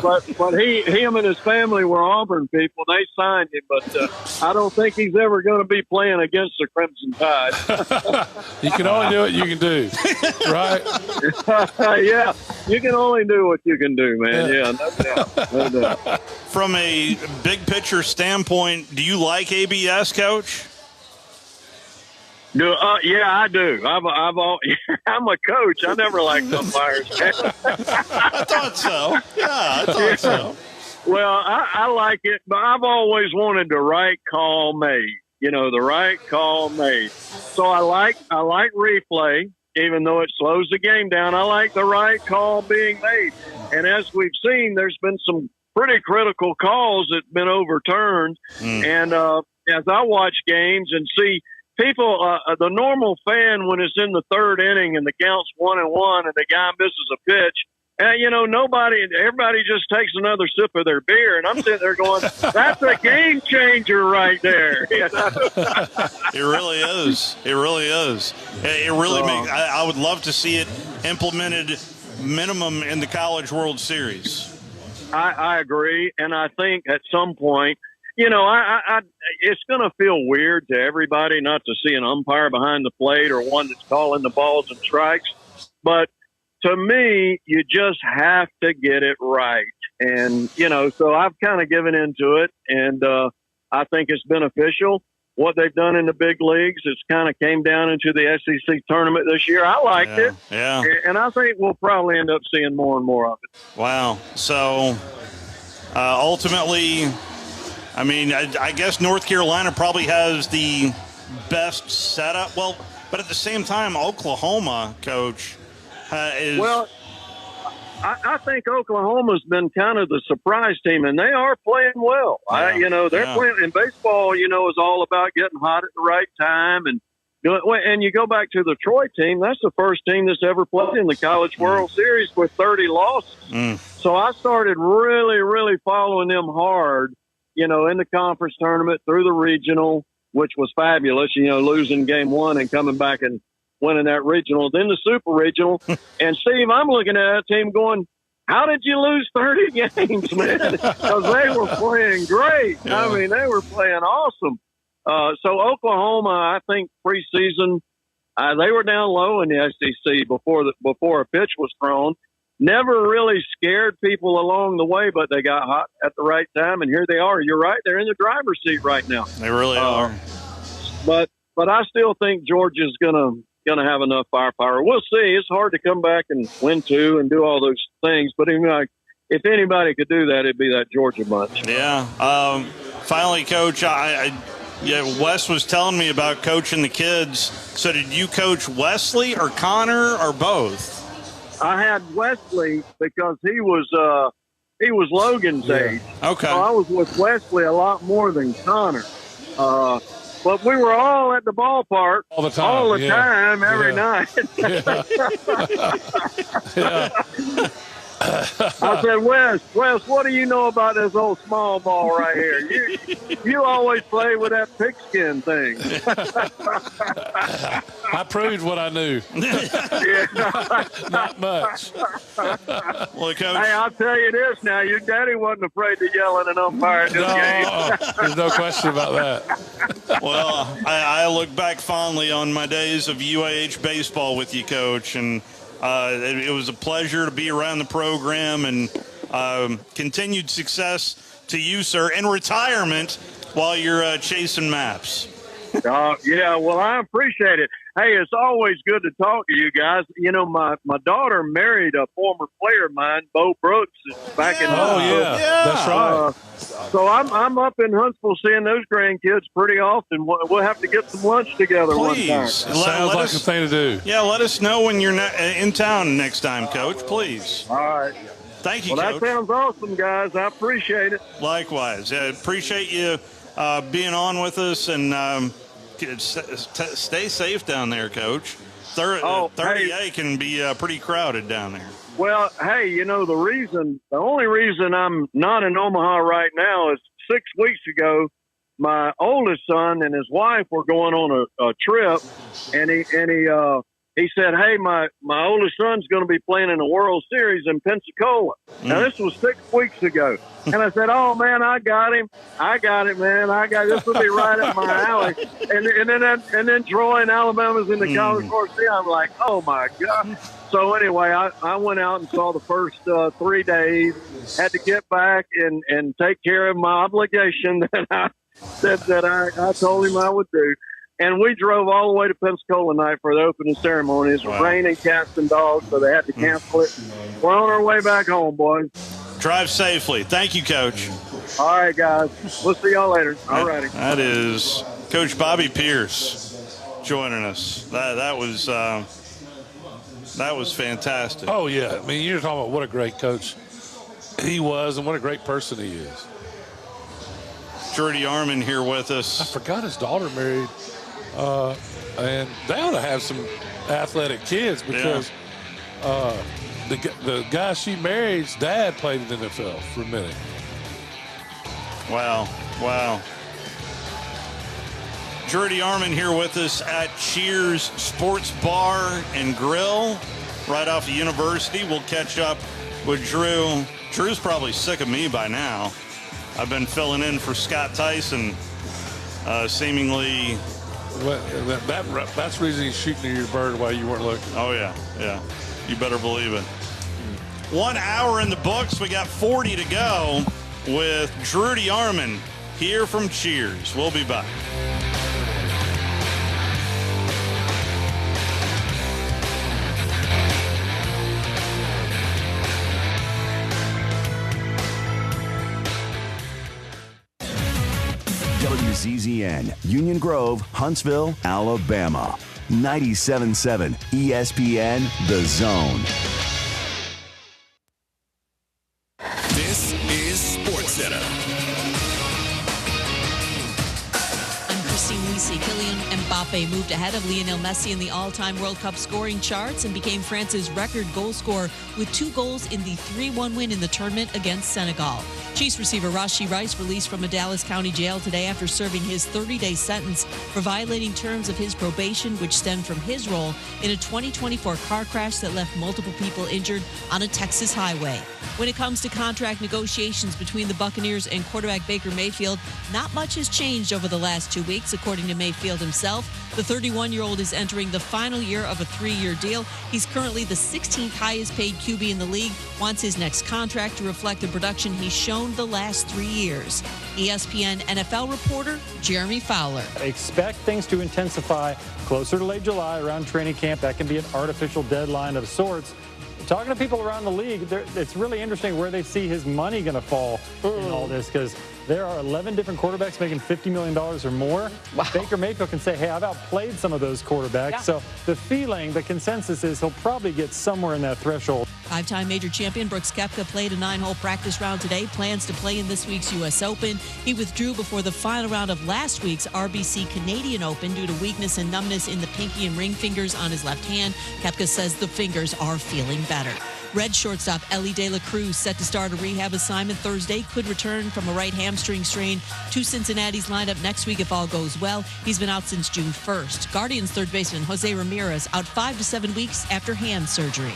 But him and his family were Auburn people. They signed him, but I don't think he's ever going to be playing against the Crimson Tide. You can only do what you can do, right? Yeah, you can only do what you can do, man. Yeah, no doubt. From a big picture standpoint, do you like ABS, Coach? Yeah, I do. I'm a coach. I never liked umpires. I thought so. Yeah, I thought so. Well, I like it, but I've always wanted the right call made. The right call made. So I like replay, even though it slows the game down. I like the right call being made. And as we've seen, there's been some pretty critical calls that've been overturned. And as I watch games and see people, the normal fan, when it's in the third inning and the count's 1-1 and the guy misses a pitch, everybody just takes another sip of their beer, and I'm sitting there going, "That's a game changer right there." It really is. It really is. It really makes. I would love to see it implemented minimum in the College World Series. I agree, and I think at some point, it's going to feel weird to everybody not to see an umpire behind the plate or one that's calling the balls and strikes. But to me, you just have to get it right. And, so I've kind of given into it, and I think it's beneficial. What they've done in the big leagues, it's kind of came down into the SEC tournament this year. I liked it. Yeah. And I think we'll probably end up seeing more and more of it. Wow. So ultimately, I mean, I guess North Carolina probably has the best setup. Well, but at the same time, Oklahoma, Coach, is. Well, I think Oklahoma's been kind of the surprise team, and they are playing well. Yeah. They're playing in baseball. Is all about getting hot at the right time, and you go back to the Troy team. That's the first team that's ever played in the College World Series with 30 losses. So I started really, really following them hard. In the conference tournament through the regional, which was fabulous. Losing game one and coming back and winning that regional, then the super regional. And Steve, I'm looking at that team going, how did you lose 30 games, man? Because they were playing great. Yeah. I mean, they were playing awesome. So Oklahoma, I think preseason, they were down low in the SEC before a pitch was thrown. Never really scared people along the way, but they got hot at the right time, and here they are. You're right; they're in the driver's seat right now. They really are. But I still think Georgia's gonna have enough firepower. We'll see. It's hard to come back and win two and do all those things, but if anybody could do that, it'd be that Georgia bunch. Yeah. Finally, Coach, Wes was telling me about coaching the kids. So did you coach Wesley or Connor or both? I had Wesley because he was Logan's age. Okay. So I was with Wesley a lot more than Connor. But we were all at the ballpark all the time, every night. I said, Wes, what do you know about this old small ball right here? You always play with that pigskin thing. I proved what I knew. Not much. Well, Coach, hey, I'll tell you this now. Your daddy wasn't afraid to yell at an umpire in this game. There's no question about that. Well, I look back fondly on my days of UAH baseball with you, Coach, and it was a pleasure to be around the program, and continued success to you, sir, and retirement while you're chasing maps. Yeah, well, I appreciate it. Hey, it's always good to talk to you guys. My daughter married a former player of mine, Bo Brooks, back in. Oh, yeah, that's right. So I'm up in Huntsville seeing those grandkids pretty often. We'll have to get some lunch together one time. Sounds like a thing to do. Yeah, let us know when you're in town next time, Coach, please. All right. Thank you, Coach. Coach. That sounds awesome, guys. I appreciate it. Likewise. I appreciate you being on with us, and stay safe down there, Coach. 30A can be pretty crowded down there. Well, hey, the only reason I'm not in Omaha right now is 6 weeks ago, my oldest son and his wife were going on a trip, and he said, "Hey, my oldest son's going to be playing in the World Series in Pensacola." Now this was 6 weeks ago, and I said, "Oh man, I got him, man. This will be right up my alley." And then Troy and Alabama's in the College World Series. I'm like, "Oh my God!" So anyway, I went out and saw the first 3 days. Had to get back and take care of my obligation that I told him I would do. And we drove all the way to Pensacola tonight for the opening ceremony. It was raining cats and dogs, so they had to cancel it. We're on our way back home, boys. Drive safely. Thank you, Coach. All right, guys. We'll see y'all later. All righty. That is Coach Bobby Pierce joining us. That was fantastic. Oh, yeah. I mean, you're talking about what a great coach he was and what a great person he is. Jordy Armand here with us. I forgot his daughter married. And they ought to have some athletic kids because the guy she married's dad played in the NFL for a minute. Wow. Jordy Armand here with us at Cheers Sports Bar and Grill right off of University. We'll catch up with Drew. Drew's probably sick of me by now. I've been filling in for Scott Tyson, seemingly. That's the reason he's shooting at your bird while you weren't looking. Oh, yeah. You better believe it. 1 hour in the books. We got 40 to go with Jordy Armand here from Cheers. We'll be back. WZZN, Union Grove, Huntsville, Alabama. 97.7 ESPN, The Zone. This is SportsCenter. I'm Christine Lisi. Kylian Mbappe moved ahead of Lionel Messi in the all-time World Cup scoring charts and became France's record goal scorer with 2 goals in the 3-1 win in the tournament against Senegal. Chiefs receiver Rashee Rice released from a Dallas County jail today after serving his 30-day sentence for violating terms of his probation, which stemmed from his role in a 2024 car crash that left multiple people injured on a Texas highway. When it comes to contract negotiations between the Buccaneers and quarterback Baker Mayfield, not much has changed over the last 2 weeks, according to Mayfield himself. The 31-year-old is entering the final year of a 3-year deal. He's currently the 16th highest paid QB in the league, wants his next contract to reflect the production he's shown the last 3 years. ESPN NFL reporter Jeremy Fowler. Expect things to intensify closer to late July around training camp. That can be an artificial deadline of sorts. Talking to people around the league, it's really interesting where they see his money going to fall in all this, because there are 11 different quarterbacks making $50 million or more. Wow. Baker Mayfield can say, hey, I've outplayed some of those quarterbacks. Yeah. So the consensus is he'll probably get somewhere in that threshold. 5-time major champion Brooks Koepka played a 9-hole practice round today. Plans to play in this week's U.S. Open. He withdrew before the final round of last week's RBC Canadian Open due to weakness and numbness in the pinky and ring fingers on his left hand. Koepka says the fingers are feeling better. Red shortstop Ellie De La Cruz, set to start a rehab assignment Thursday, could return from a right hamstring strain to Cincinnati's lineup next week if all goes well. He's been out since June 1st. Guardians third baseman Jose Ramirez out 5 to 7 weeks after hand surgery.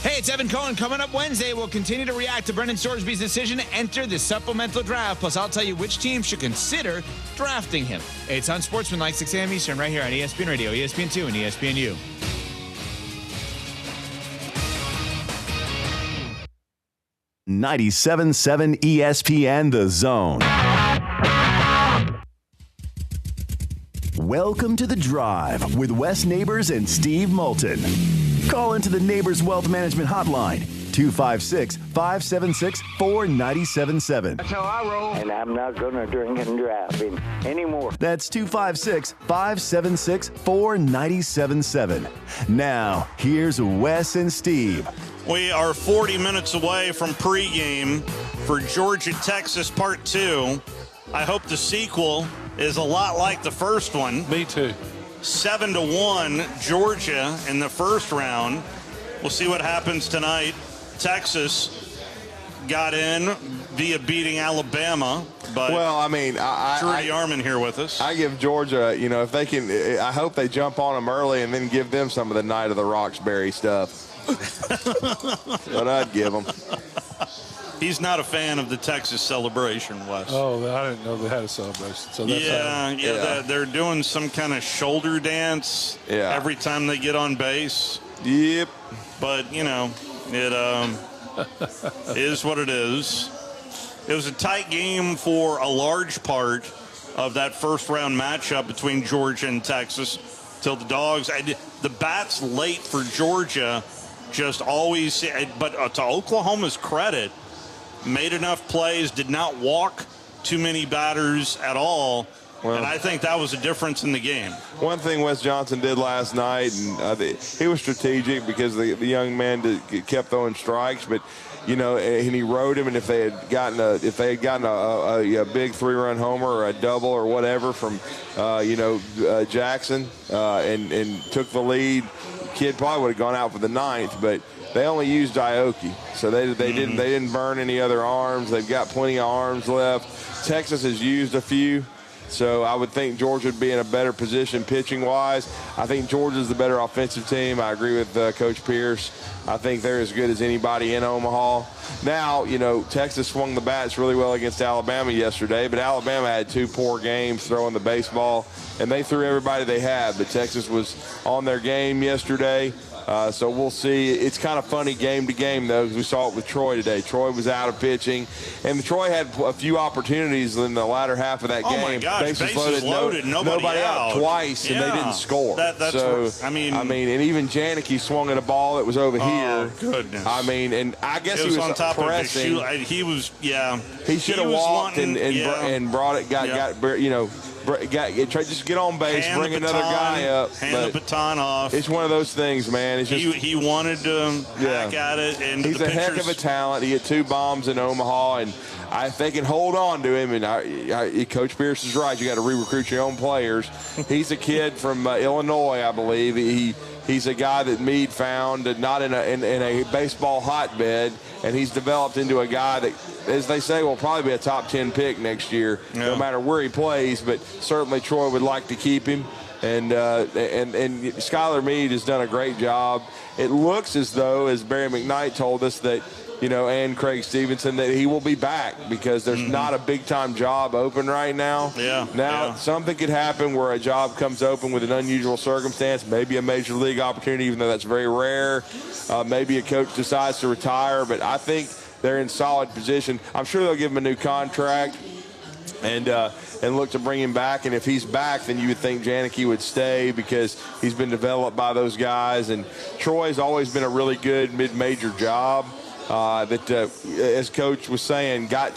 Hey, it's Evan Cohen. Coming up Wednesday, we'll continue to react to Brendan Storsby's decision to enter the supplemental draft. Plus, I'll tell you which team should consider drafting him. It's on Sportsman, 6 a.m. Eastern, right here on ESPN Radio, ESPN2, and ESPNU. .97.7 ESPN, The Zone. Welcome to The Drive with Wes Neighbors and Steve Moulton. Call into the Neighbors Wealth Management Hotline, 256-576-4977. That's how I roll. And I'm not going to drink and drive anymore. That's 256-576-4977. Now, here's Wes and Steve. We are 40 minutes away from pregame for Georgia-Texas Part 2. I hope the sequel is a lot like the first one. Me too. 7-1 Georgia in the first round. We'll see what happens tonight. Texas got in via beating Alabama. But well, I mean, Jordy Armin here with us. I give Georgia, if they can, I hope they jump on them early and then give them some of the Night of the Roxbury stuff. But I'd give them. He's not a fan of the Texas celebration, Wes. Oh, I didn't know they had a celebration. So that's they're doing some kind of shoulder dance every time they get on base. Yep. But, it is what it is. It was a tight game for a large part of that first-round matchup between Georgia and Texas till the Dogs. The bats late for Georgia just always, but to Oklahoma's credit, made enough plays, did not walk too many batters at all, and I think that was a difference in the game. One thing Wes Johnson did last night, and he was strategic because the young man kept throwing strikes, but and he rode him, and if they had gotten a big 3-run homer or a double or whatever from Jackson and took the lead, kid probably would have gone out for the 9th, but they only used Aoki, so they didn't burn any other arms. They've got plenty of arms left. Texas has used a few, so I would think Georgia would be in a better position pitching-wise. I think Georgia's the better offensive team. I agree with Coach Pierce. I think they're as good as anybody in Omaha. Now, Texas swung the bats really well against Alabama yesterday, but Alabama had 2 poor games throwing the baseball, and they threw everybody they had. But Texas was on their game yesterday. So we'll see. It's kind of funny game to game, though, because we saw it with Troy today. Troy was out of pitching, and Troy had a few opportunities in the latter half of that game. Oh, my gosh, bases loaded, nobody out. Twice, and they didn't score. I mean, and even Janicki swung at a ball that was over here. Oh, goodness. I mean, and I guess he was on top pressing. of his shoe. He was, He should have walked and brought it, just get on base, bring another guy up. Hand the baton off. It's one of those things, man. It's just, he wanted to hack at it. And he's a heck of a talent. He had 2 bombs in Omaha, and if they can hold on to him, and Coach Pierce is right, you got to re-recruit your own players. He's a kid from Illinois, I believe. He's a guy that Meade found, not in a baseball hotbed, and he's developed into a guy that, as they say, will probably be a top 10 pick next year, no matter where he plays. But certainly Troy would like to keep him, and Skylar Meade has done a great job. It looks as though, as Barry McKnight told us, that and Craig Stevenson, that he will be back because there's not a big-time job open right now. Something could happen where a job comes open with an unusual circumstance, maybe a major league opportunity, even though that's very rare. Maybe a coach decides to retire, but I think they're in solid position. I'm sure they'll give him a new contract and look to bring him back. And if he's back, then you would think Janicki would stay because he's been developed by those guys. And Troy's always been a really good mid-major job. As Coach was saying, got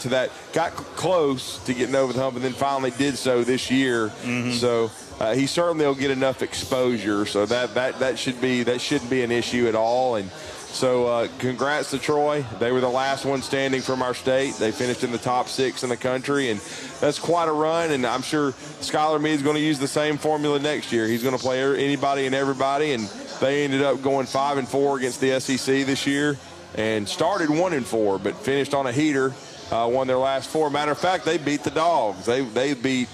close to getting over the hump and then finally did so this year. So he certainly will get enough exposure. So that shouldn't be an issue at all. And so congrats to Troy. They were the last one standing from our state. They finished in the top 6 in the country, and that's quite a run. And I'm sure Skylar Meade's going to use the same formula next year. He's going to play anybody and everybody, and they ended up going 5-4 against the SEC this year. And started 1-4, but finished on a heater, won their last 4. Matter of fact, they beat the Dogs. They beat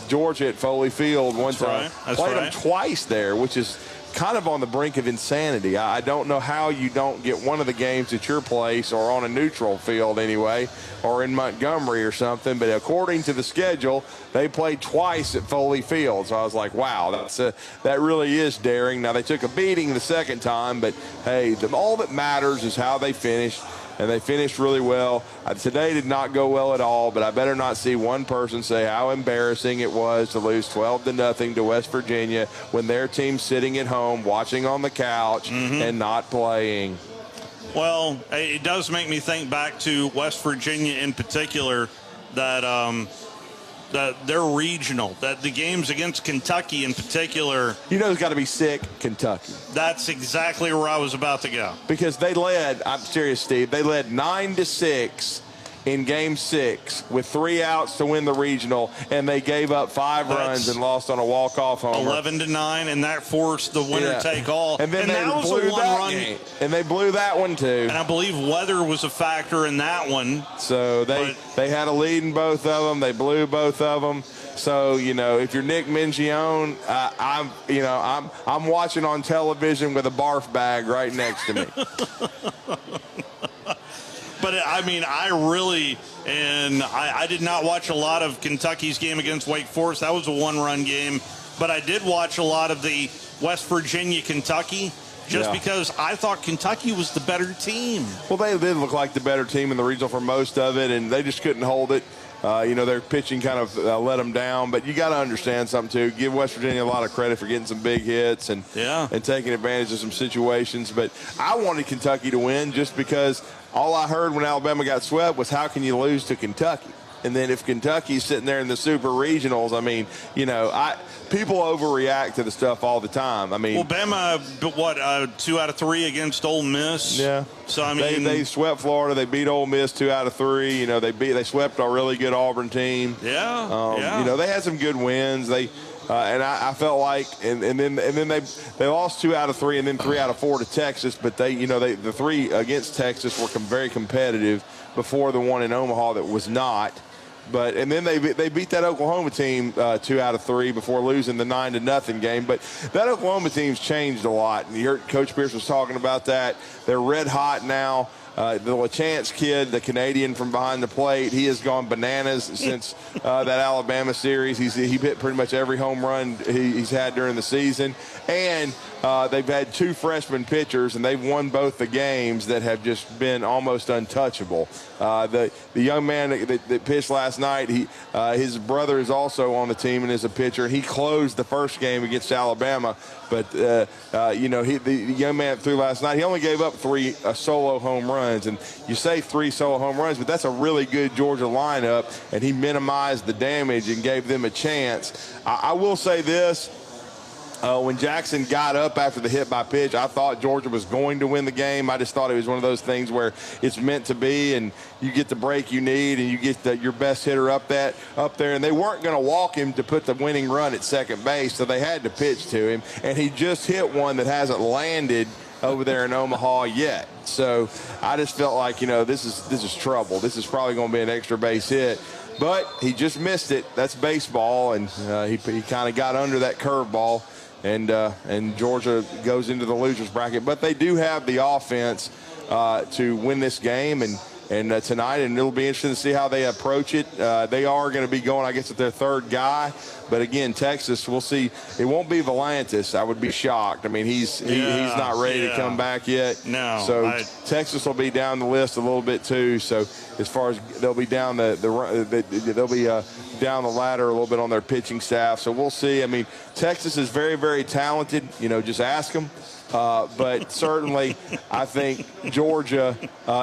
Georgia at Foley Field one time. Played them twice there, which is kind of on the brink of insanity. I don't know how you don't get one of the games at your place or on a neutral field anyway, or in Montgomery or something. But according to the schedule, they played twice at Foley Field. So I was like, wow, that really is daring. Now, they took a beating the second time, but, hey, all that matters is how they finished. And they finished really well. Today did not go well at all, but I better not see one person say how embarrassing it was to lose 12-0 to West Virginia when their team's sitting at home watching on the couch and not playing. Well, it does make me think back to West Virginia in particular, that they're regional, that the games against Kentucky in particular. It's got to be sick, Kentucky. That's exactly where I was about to go. Because they led, I'm serious, Steve, they led 9-6 in Game 6 with 3 outs to win the regional, and they gave up 5 runs and lost on a walk-off homer. 11-9, and that forced the winner-take-all. And then that was blew a one-run game. And they blew that one, too. And I believe weather was a factor in that one. So they had a lead in both of them. They blew both of them. So, if you're Nick Mingione, I'm watching on television with a barf bag right next to me. But, I did not watch a lot of Kentucky's game against Wake Forest. That was a one-run game. But I did watch a lot of the West Virginia-Kentucky because I thought Kentucky was the better team. Well, they did look like the better team in the regional for most of it, and they just couldn't hold it. Their pitching kind of let them down. But you got to understand something, too. Give West Virginia a lot of credit for getting some big hits and taking advantage of some situations. But I wanted Kentucky to win just because all I heard when Alabama got swept was, how can you lose to Kentucky? And then if Kentucky's sitting there in the super regionals, people overreact to the stuff all the time. Bama, 2 out of 3 against Ole Miss. Yeah. So they swept Florida. They beat Ole Miss 2 out of 3. They swept a really good Auburn team. Yeah. They had some good wins. And I felt like, and then they lost 2 out of 3, and then 3 out of 4 to Texas. But the 3 against Texas were very competitive before the one in Omaha that was not. And then they beat that Oklahoma team 2 out of 3 before losing the 9-0 game. But that Oklahoma team's changed a lot, and you heard Coach Pierce was talking about that. They're red hot now. The LaChance kid, the Canadian from behind the plate, he has gone bananas since that Alabama series. He hit pretty much every home run he's had during the season. And they've had 2 freshman pitchers, and they've won both the games that have just been almost untouchable. The young man that pitched last night, his brother is also on the team and is a pitcher. He closed the first game against Alabama. But, the young man that threw last night, he only gave up 3 solo home runs. And you say 3 solo home runs, but that's a really good Georgia lineup, and he minimized the damage and gave them a chance. I will say this. When Jackson got up after the hit by pitch, I thought Georgia was going to win the game. I just thought it was one of those things where it's meant to be, and you get the break you need, and you get your best hitter up there. And they weren't going to walk him to put the winning run at second base, so they had to pitch to him. And he just hit one that hasn't landed over there in Omaha yet. So I just felt like, this is trouble. This is probably going to be an extra base hit. But he just missed it. That's baseball, and he kind of got under that curveball. And Georgia goes into the losers bracket. But they do have the offense to win this game and tonight, and it'll be interesting to see how they approach it. They are going to be going, I guess, at their 3rd guy. But again, Texas, we'll see. It won't be Volantis. I would be shocked. He's not ready to come back yet. No. So Texas will be down the list a little bit too. So as far as they'll be down down the ladder a little bit on their pitching staff. So we'll see. Texas is very, very talented. Just ask them. But certainly, I think Georgia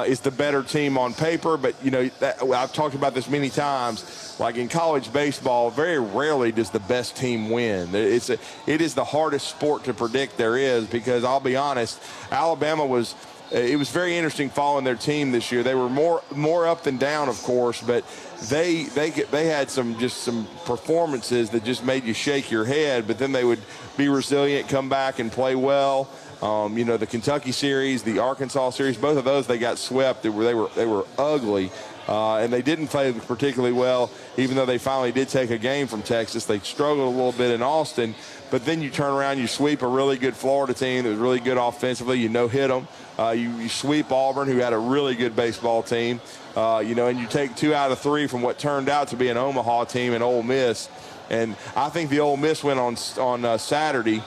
is the better team on paper. But, I've talked about this many times. Like in college baseball, very rarely does the best team win. It is the hardest sport to predict there is, because I'll be honest, Alabama was – it was very interesting following their team this year. They were more up than down, of course, but they had some performances that just made you shake your head. But then they would be resilient, come back and play well. The Kentucky series, the Arkansas series, both of those they got swept. They were ugly, and they didn't play particularly well. Even though they finally did take a game from Texas, they struggled a little bit in Austin. But then you turn around, you sweep a really good Florida team that was really good offensively. You hit them. You sweep Auburn, who had a really good baseball team. And you take 2 out of 3 from what turned out to be an Omaha team and Ole Miss. And I think the Ole Miss win on Saturday,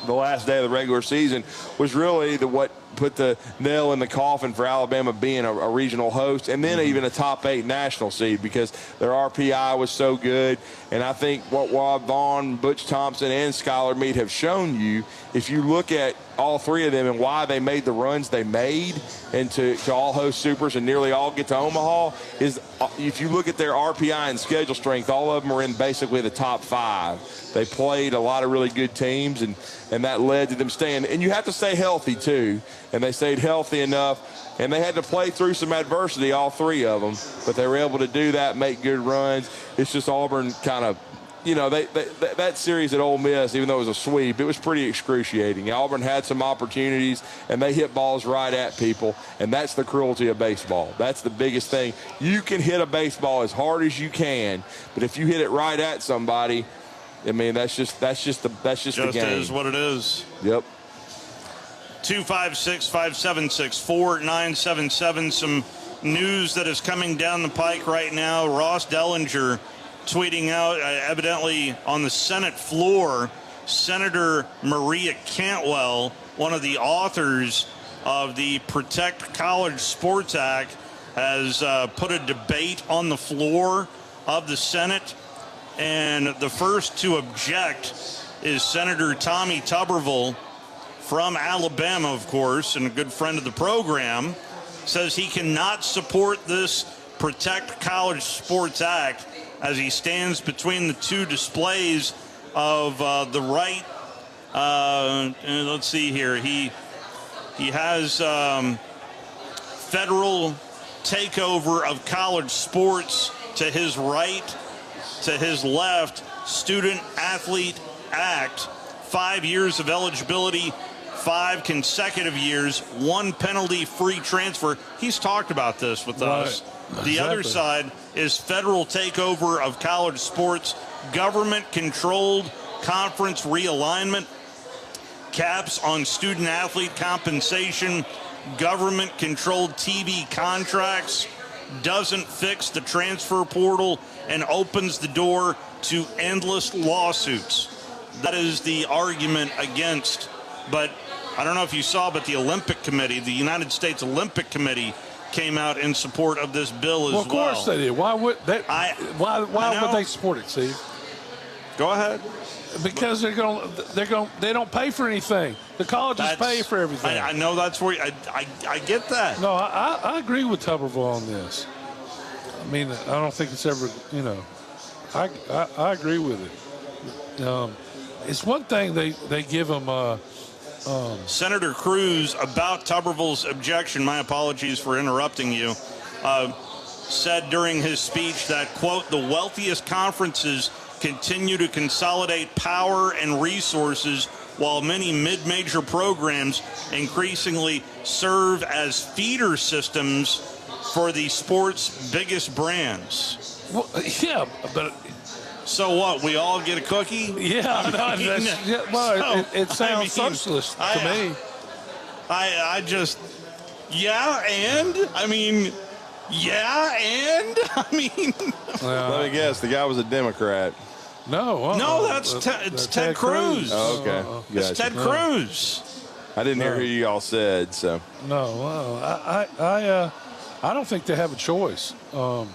the last day of the regular season, was really what put the nail in the coffin for Alabama being a regional host, and then even a top 8 national seed, because their RPI was so good. And I think what Rob Vaughn, Butch Thompson, and Skylar Meade have shown you, if you look at all 3 of them and why they made the runs they made and to all host supers and nearly all get to Omaha, is if you look at their RPI and schedule strength, all of them are in basically the top 5. They played a lot of really good teams, and that led to them staying. And you have to stay healthy, too. and they stayed healthy enough. And they had to play through some adversity, all three of them, but they were able to do that, make good runs. It's just Auburn kind of, that series at Ole Miss, even though it was a sweep, it was pretty excruciating. Auburn had some opportunities, and they hit balls right at people, and that's the cruelty of baseball. That's the biggest thing. You can hit a baseball as hard as you can, but if you hit it right at somebody, I mean, that's just the game. Just is what it is. Yep. 256-576-4977. Some news that is coming down the pike right now. Ross Dellinger tweeting out, evidently on the Senate floor, Senator Maria Cantwell, one of the authors of the Protect College Sports Act, has put a debate on the floor of the Senate. And the first to object is Senator Tommy Tuberville from Alabama, of course, and a good friend of the program, says he cannot support this Protect College Sports Act as he stands between the two displays of the right. Let's see here. He has federal takeover of college sports to his right. To his left, Student Athlete Act, 5 years of eligibility, 5 consecutive years, 1 penalty-free transfer. He's talked about this with us. The other side is federal takeover of college sports, government-controlled conference realignment, caps on student-athlete compensation, government-controlled TV contracts, doesn't fix the transfer portal, and opens the door to endless lawsuits. That is the argument against. But I don't know if you saw, but the Olympic Committee, the United States Olympic Committee, came out in support of this bill as well. Of course they did. Why would they? Why would they support it, Steve? Go ahead. Because they don't pay for anything. The colleges pay for everything. I know that's where I get that. No, I agree with Tuberville on this. I mean, I don't think it's ever, I agree with it. It's one thing they give them. Senator Cruz, about Tuberville's objection, my apologies for interrupting you, said during his speech that, quote, the wealthiest conferences continue to consolidate power and resources while many mid-major programs increasingly serve as feeder systems for the sport's biggest brands. Well, yeah, but so what? We all get a cookie? Yeah, it sounds socialist to me. I just, let me let me guess. The guy was a Democrat. No, that's Ted Cruz. Oh, okay. It's Ted Cruz. I didn't hear who you all said, so. No, I don't think they have a choice, to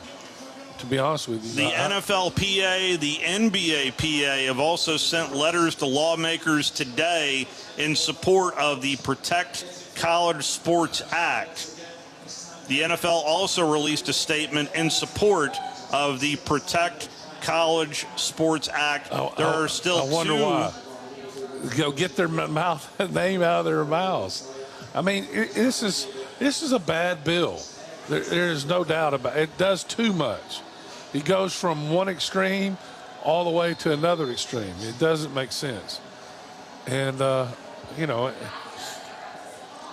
be honest with you. The NFLPA, the NBAPA have also sent letters to lawmakers today in support of the Protect College Sports Act. The NFL also released a statement in support of the Protect College Sports Act. There are still I wonder why. Go get their name out of their mouths. I mean, this is a bad bill. There is no doubt about it. It does too much. It goes from one extreme all the way to another extreme. It doesn't make sense. And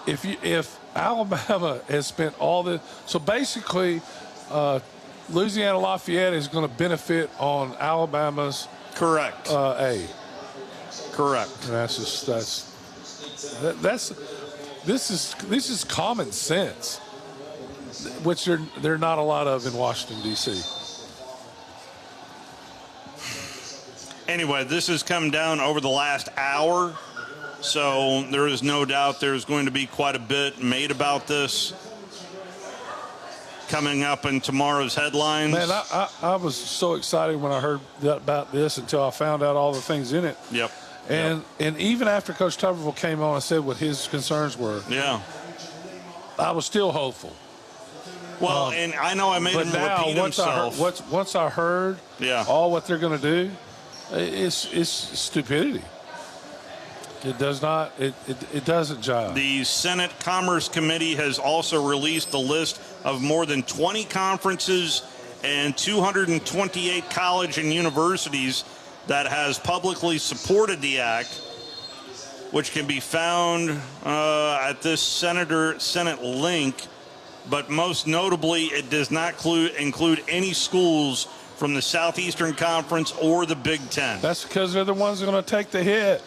if Alabama has spent all this, so basically, Louisiana Lafayette is going to benefit on Alabama's correct A. Correct. This is common sense, which there are not a lot of in Washington D.C. Anyway, this has come down over the last hour, so there is no doubt there's going to be quite a bit made about this coming up in tomorrow's headlines. Man, I was so excited when I heard about this until I found out all the things in it. Yep. And even after Coach Tuberville came on and said what his concerns were, I was still hopeful. Well, and I know I made him repeat himself. Once I heard all what they're going to do, it's stupidity. It does not. It doesn't jive. The Senate Commerce Committee has also released a list of more than 20 conferences and 228 college and universities that has publicly supported the act, which can be found at this Senate link. But most notably, it does not include any schools from the Southeastern Conference or the Big Ten. That's because they're the ones that are going to take the hit.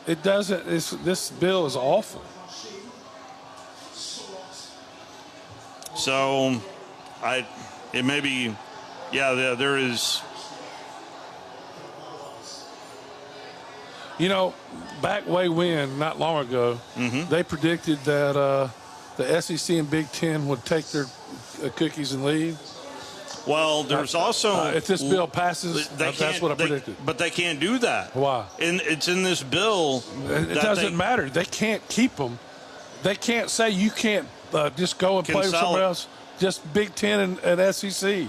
It doesn't. This bill is awful. So, it may be, yeah, there is. You know, back way when, not long ago, they predicted that the SEC and Big Ten would take their cookies and leave. Well, there's also... if this bill passes, that's what I predicted. But they can't do that. Why? It's in this bill. It doesn't matter. They can't keep them. They can't say you can't just go and play with somebody else. Just Big Ten and SEC.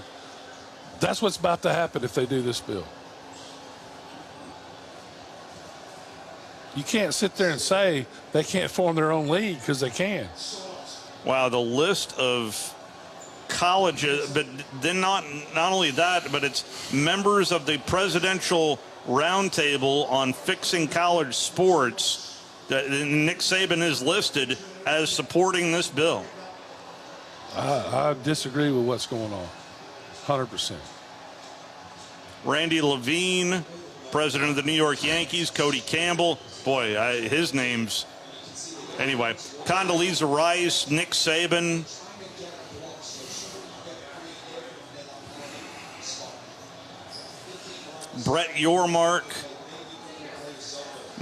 That's what's about to happen if they do this bill. You can't sit there and say they can't form their own league because they can. Wow, the list of colleges, but then not only that, but it's members of the Presidential Roundtable on Fixing College Sports. Nick Saban is listed as supporting this bill. I disagree with what's going on, 100%. Randy Levine, president of the New York Yankees, Cody Campbell. Boy, his name's... Anyway, Condoleezza Rice, Nick Saban. Brett Yormark.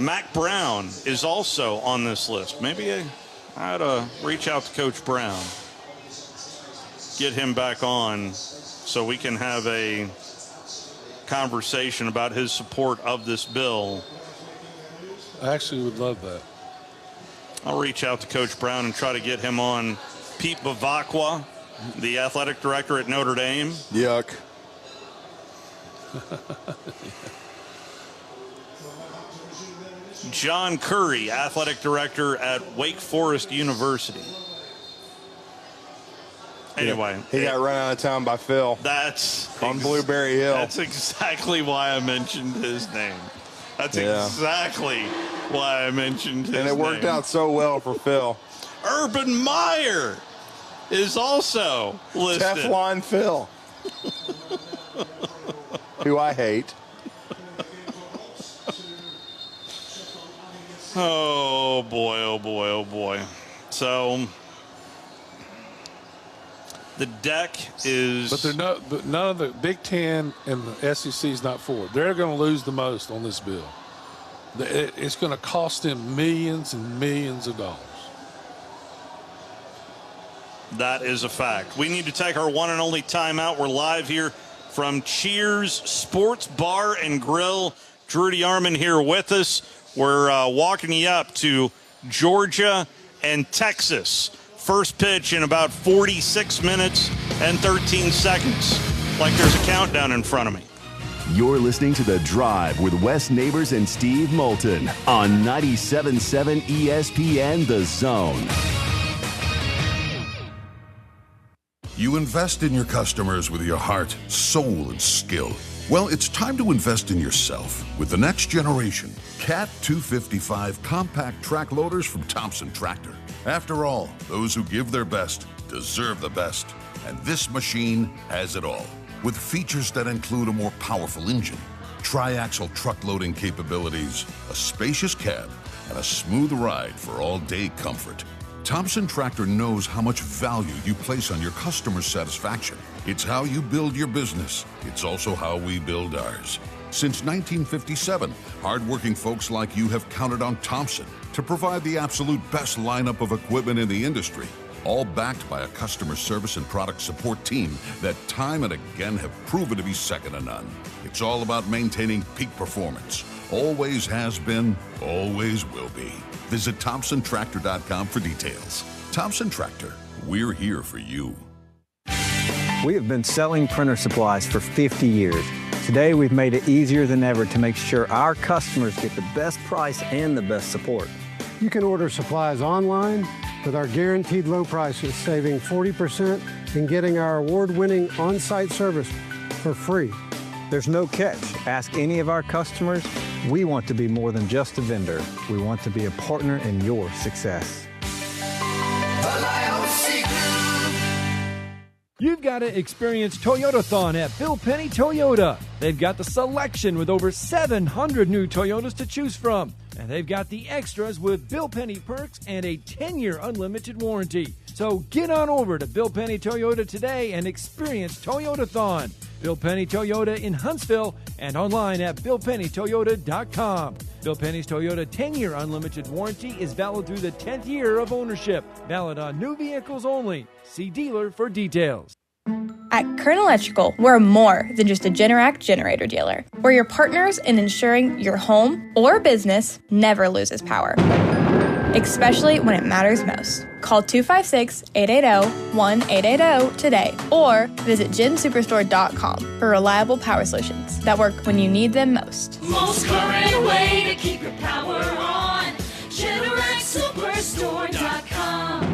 Mac Brown is also on this list. Maybe I ought to reach out to Coach Brown. Get him back on so we can have a conversation about his support of this bill. I actually would love that. I'll reach out to Coach Brown and try to get him on. Pete Bavacqua, the athletic director at Notre Dame. Yuck. John Curry, athletic director at Wake Forest University. Anyway. He got run out of town by Phil. That's on Blueberry Hill. That's exactly why I mentioned his name. That's exactly why I mentioned his name. And it worked out so well for Phil. Urban Meyer is also listed. Teflon Phil. Who I hate. Oh, boy, oh, boy, oh, boy. So the deck is... But none of the Big Ten and the SEC is not for it. They're going to lose the most on this bill. It's going to cost them millions and millions of dollars. That is a fact. We need to take our one and only timeout. We're live here from Cheers Sports Bar and Grill. Drew DeArmond here with us. We're walking you up to Georgia and Texas. First pitch in about 46 minutes and 13 seconds. Like there's a countdown in front of me. You're listening to The Drive with Wes Neighbors and Steve Moulton on 97.7 ESPN The Zone. You invest in your customers with your heart, soul, and skill. Well, it's time to invest in yourself with the next generation Cat 255 compact track loaders from Thompson Tractor. After all, those who give their best deserve the best. And this machine has it all. With features that include a more powerful engine, tri-axle truck loading capabilities, a spacious cab, and a smooth ride for all-day comfort. Thompson Tractor knows how much value you place on your customer satisfaction. It's how you build your business. It's also how we build ours. Since 1957, hardworking folks like you have counted on Thompson to provide the absolute best lineup of equipment in the industry, all backed by a customer service and product support team that time and again have proven to be second to none. It's all about maintaining peak performance. Always has been, always will be. Visit ThompsonTractor.com for details. Thompson Tractor, we're here for you. We have been selling printer supplies for 50 years. Today, we've made it easier than ever to make sure our customers get the best price and the best support. You can order supplies online with our guaranteed low prices, saving 40% and getting our award-winning on-site service for free. There's no catch. Ask any of our customers. We want to be more than just a vendor. We want to be a partner in your success. You've got to experience Toyotathon at Bill Penny Toyota. They've got the selection with over 700 new Toyotas to choose from. And they've got the extras with Bill Penny perks and a 10-year unlimited warranty. So get on over to Bill Penny Toyota today and experience Toyotathon. Bill Penny Toyota in Huntsville and online at BillPennyToyota.com. Bill Penny's Toyota 10-year unlimited warranty is valid through the 10th year of ownership. Valid on new vehicles only. See dealer for details. At Kern Electrical, we're more than just a Generac generator dealer. We're your partners in ensuring your home or business never loses power, especially when it matters most. Call 256-880-1880 today or visit gensuperstore.com for reliable power solutions that work when you need them most. Most current way to keep your power on. GeneracSuperstore.com.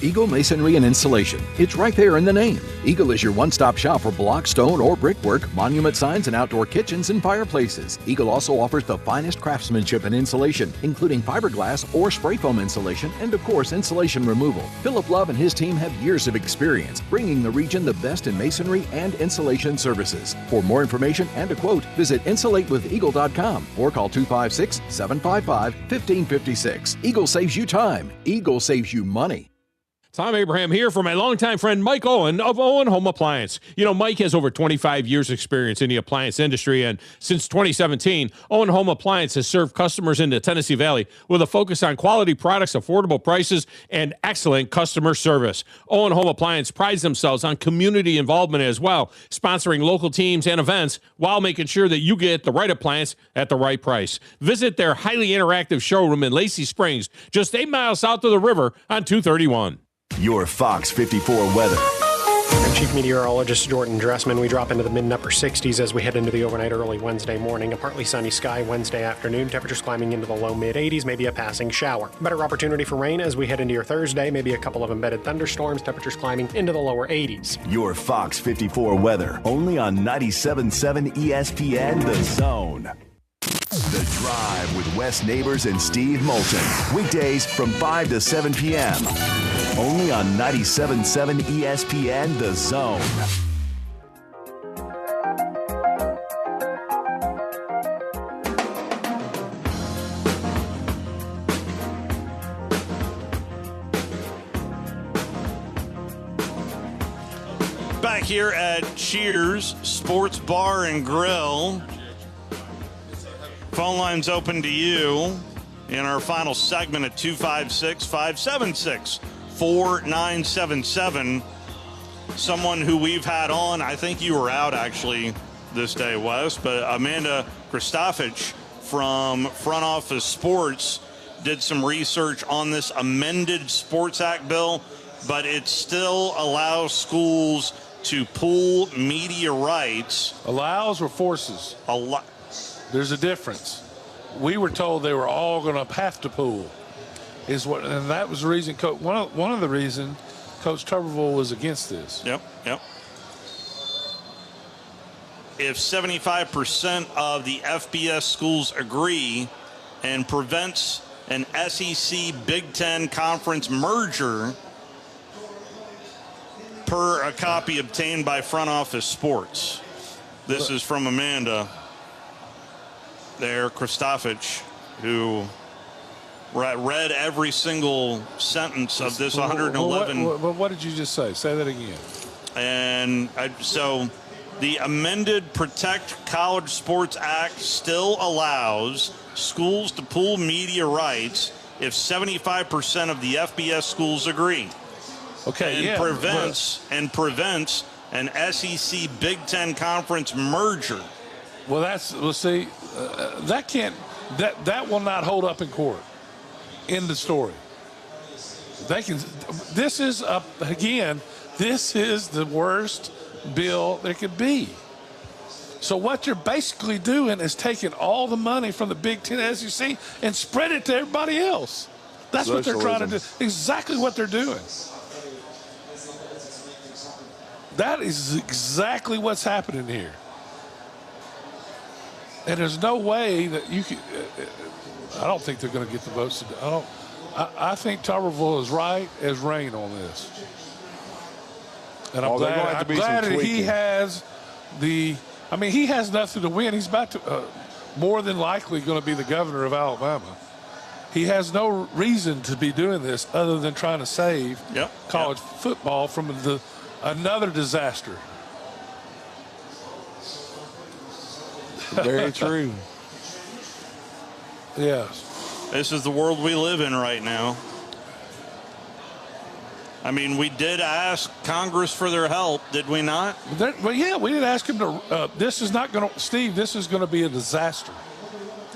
Eagle Masonry and Insulation. It's right there in the name. Eagle is your one-stop shop for block, stone, or brickwork, monument signs, and outdoor kitchens and fireplaces. Eagle also offers the finest craftsmanship and insulation, including fiberglass or spray foam insulation, and of course, insulation removal. Philip Love and his team have years of experience, bringing the region the best in masonry and insulation services. For more information and a quote, visit insulatewitheagle.com or call 256-755-1556. Eagle saves you time. Eagle saves you money. Tom Abraham here for my longtime friend Mike Owen of Owen Home Appliance. You know, Mike has over 25 years experience in the appliance industry, and since 2017, Owen Home Appliance has served customers in the Tennessee Valley with a focus on quality products, affordable prices, and excellent customer service. Owen Home Appliance prides themselves on community involvement as well, sponsoring local teams and events while making sure that you get the right appliance at the right price. Visit their highly interactive showroom in Lacey Springs, just 8 miles south of the river on 231. Your Fox 54 weather. I'm Chief Meteorologist Jordan Dressman. We drop into the mid and upper 60s as we head into the overnight early Wednesday morning. A partly sunny sky Wednesday afternoon. Temperatures climbing into the low mid 80s, maybe a passing shower. Better opportunity for rain as we head into your Thursday. Maybe a couple of embedded thunderstorms. Temperatures climbing into the lower 80s. Your Fox 54 weather. Only on 97.7 ESPN The Zone. The Drive with Wes Neighbors and Steve Moulton. Weekdays from 5 to 7 p.m. Only on 97.7 ESPN The Zone. Back here at Cheers Sports Bar and Grill. Phone line's open to you in our final segment at 256-576-4977. Someone who we've had on, I think you were out actually this day, Wes, but Amanda Kristofich from Front Office Sports did some research on this amended Sports Act bill, but it still allows schools to pool media rights. Allows or forces? There's a difference. We were told they were all going to have to pool, and that was the reason. One of the reasons Coach Tuberville was against this. Yep. If 75% of the FBS schools agree and prevents an SEC Big Ten conference merger, per a copy obtained by Front Office Sports. This is from Amanda there, Kristofich, who read every single sentence of this 111. What did you just say? Say that again. And so the amended Protect College Sports Act still allows schools to pool media rights if 75% of the FBS schools agree. Okay, and prevents an SEC Big Ten conference merger. Well, that will not hold up in court. End of story. This is again This is the worst bill there could be. So what you're basically doing is taking all the money from the Big Ten SEC and spread it to everybody else. That's what they're trying to do. Exactly what they're doing. That is exactly what's happening here. And there's no way that you can. I don't think they're going to get the votes. I think Tuberville is right as rain on this. And I'm glad that he has the. I mean, he has nothing to win. He's about to, more than likely, going to be the governor of Alabama. He has no reason to be doing this other than trying to save college football from another disaster. Very true. Yes. This is the world we live in right now. I mean, we did ask Congress for their help, did we not? Well, yeah, we did ask him to. This is not going to, Steve. This is going to be a disaster.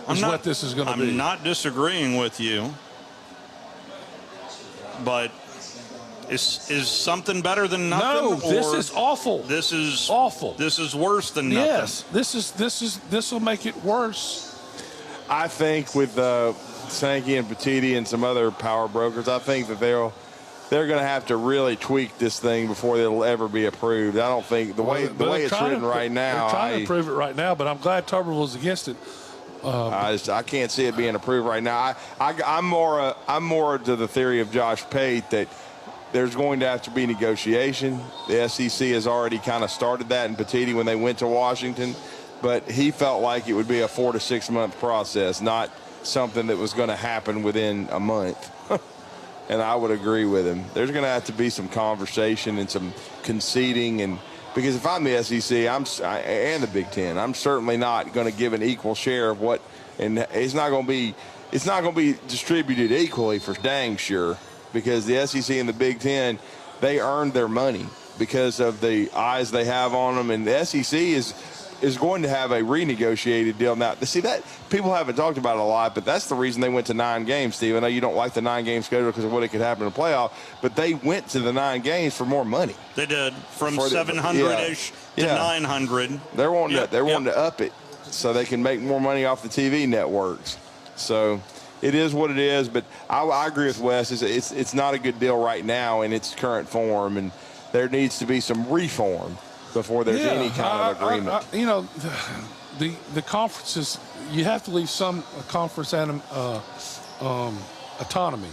What this is going to be. I'm not disagreeing with you, but is something better than nothing? No, this is awful. This is awful. This is worse than nothing. Yes, this will make it worse. I think with Sankey and Petitti and some other power brokers, I think that they're going to have to really tweak this thing before it'll ever be approved. I don't think the way it's written right now. They're trying to approve it right now, but I'm glad Tuberville's against it. I can't see it being approved right now. I'm more to the theory of Josh Pate that there's going to have to be negotiation. The SEC has already kind of started that in Petitti when they went to Washington, but he felt like it would be a 4 to 6 month process, not something that was going to happen within a month. And I would agree with him. There's going to have to be some conversation and some conceding, and because if I'm the SEC and the Big Ten, I'm certainly not going to give an equal share of what, and it's not going to be distributed equally for dang sure, because the SEC and the Big Ten, they earned their money because of the eyes they have on them, and the SEC is going to have a renegotiated deal now. See, that people haven't talked about it a lot, but that's the reason they went to 9 games, Steve. I know you don't like the 9-game schedule because of what it could happen in the playoff, but they went to the 9 games for more money. They did, from 700-ish to 900. They're wanting to up it so they can make more money off the TV networks. So it is what it is, but I agree with Wes. It's not a good deal right now in its current form, and there needs to be some reform before there's any kind of agreement. The conferences, you have to leave some conference autonomy.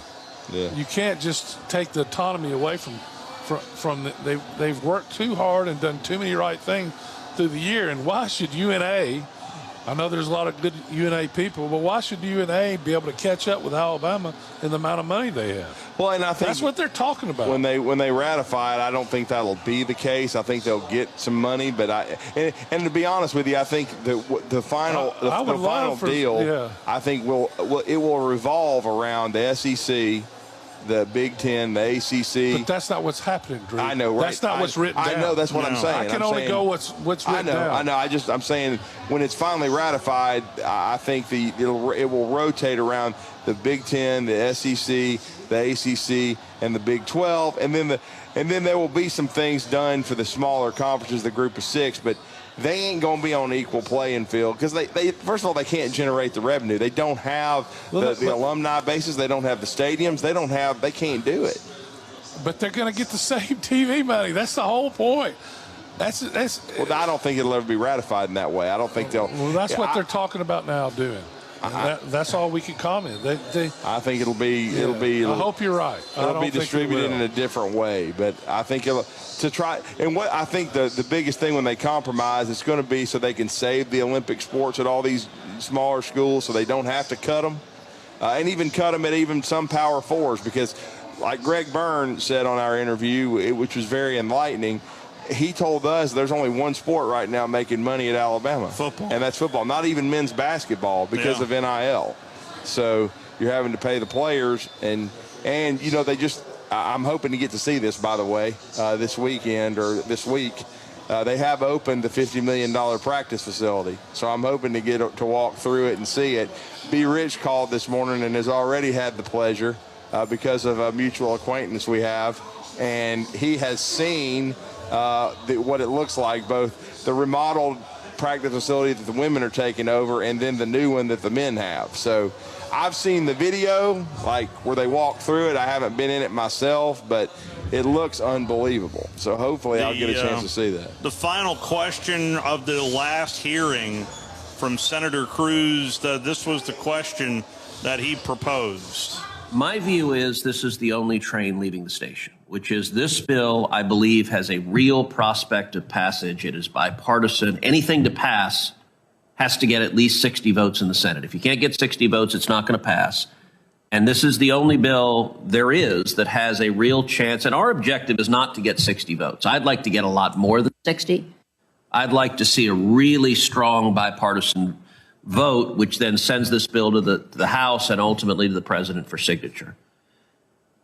Yeah. You can't just take the autonomy away from they've worked too hard and done too many right things through the year. And why should UNA? I know there's a lot of good UNA people, but why should UNA be able to catch up with Alabama in the amount of money they have? Well, and I think that's what they're talking about. When they ratify it, I don't think that'll be the case. I think they'll get some money, but and to be honest with you, I think the final deal, I think it will revolve around the SEC, the Big Ten, the ACC. But that's not what's happening, Drew. I know, right? That's not what's written down. I know, that's what I'm saying. I can only go what's written down. I know. I'm saying when it's finally ratified, I think it will rotate around the Big Ten, the SEC, the ACC, and the Big 12, and then there will be some things done for the smaller conferences, the Group of 6, but they ain't going to be on an equal playing field because they first of all, they can't generate the revenue. They don't have the alumni bases. They don't have the stadiums. They can't do it. But they're going to get the same TV money. That's the whole point. That's. Well, I don't think it'll ever be ratified in that way. I don't think they'll. Well, that's what they're talking about now doing. That's all we can comment. I think it'll be. I hope you're right. It'll be distributed in a different way, but I think to try. And what I think the biggest thing when they compromise, it's going to be so they can save the Olympic sports at all these smaller schools, so they don't have to cut them, and even cut them at even some Power Fours, because, like Greg Byrne said on our interview, which was very enlightening. He told us there's only one sport right now making money at Alabama. Football. And that's football, not even men's basketball because of NIL. So you're having to pay the players. And I'm hoping to get to see this, by the way, this weekend or this week. They have opened the $50 million practice facility. So I'm hoping to get to walk through it and see it. B. Rich called this morning and has already had the pleasure because of a mutual acquaintance we have. and he has seen what it looks like, both the remodeled practice facility that the women are taking over and then the new one that the men have. So I've seen the video, like where they walk through it. I haven't been in it myself, but it looks unbelievable. So hopefully I'll get a chance to see that. The final question of the last hearing from Senator Cruz, this was the question that he proposed. My view is this is the only train leaving the station, which is this bill, I believe, has a real prospect of passage. It is bipartisan. Anything to pass has to get at least 60 votes in the Senate. If you can't get 60 votes, it's not going to pass. And this is the only bill there is that has a real chance. And our objective is not to get 60 votes. I'd like to get a lot more than 60. I'd like to see a really strong bipartisan vote, which then sends this bill to the House and ultimately to the president for signature.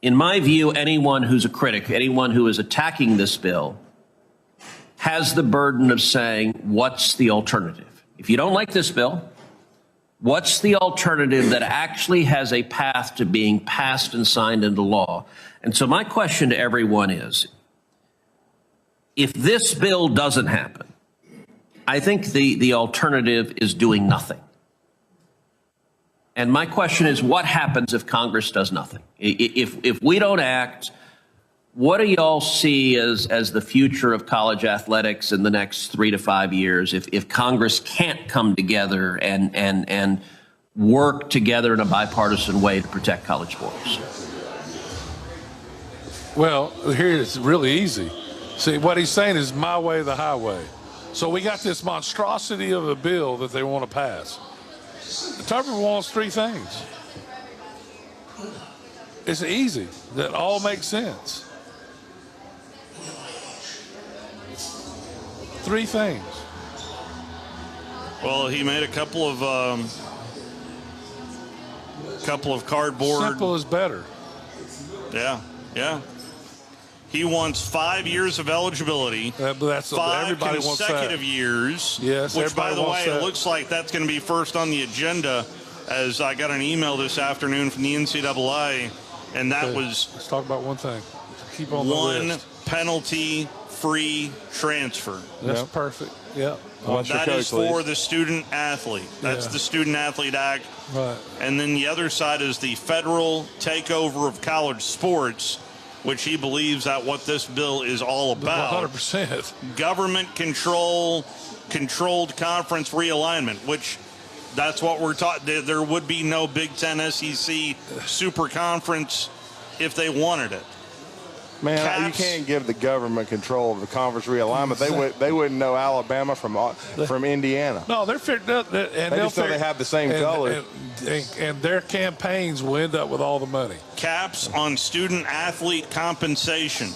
In my view, anyone who's a critic, anyone who is attacking this bill, has the burden of saying, what's the alternative? If you don't like this bill, what's the alternative that actually has a path to being passed and signed into law? And so my question to everyone is, if this bill doesn't happen, I think the alternative is doing nothing. And my question is, what happens if Congress does nothing? If we don't act, what do y'all see as the future of college athletics in the next 3 to 5 years if Congress can't come together and work together in a bipartisan way to protect college sports? Well, here it's really easy. See, what he's saying is my way, the highway. So we got this monstrosity of a bill that they want to pass. Tucker wants 3 things. It's easy. That all makes sense. 3 things. Well, he made a couple of cardboard. Simple is better. Yeah. He wants 5 years of eligibility. But that's 5 everybody wants that. consecutive years. Yes, which, by the way, that. It looks like that's going to be first on the agenda. As I got an email this afternoon from the NCAA, and that was. Let's talk about one thing. Keep on one the list. penalty-free transfer. That's perfect. Yeah. That is for the student athlete. That's the Student Athlete Act. Right. And then the other side is the federal takeover of college sports, which he believes that what this bill is all about. 100%. Government controlled conference realignment, which that's what we're taught. There would be no Big Ten SEC super conference if they wanted it. Man, you can't give the government control of the conference realignment. They wouldn't know Alabama from Indiana. No, they're figured out, and they just know they have the same color. And their campaigns will end up with all the money. Caps on student athlete compensation.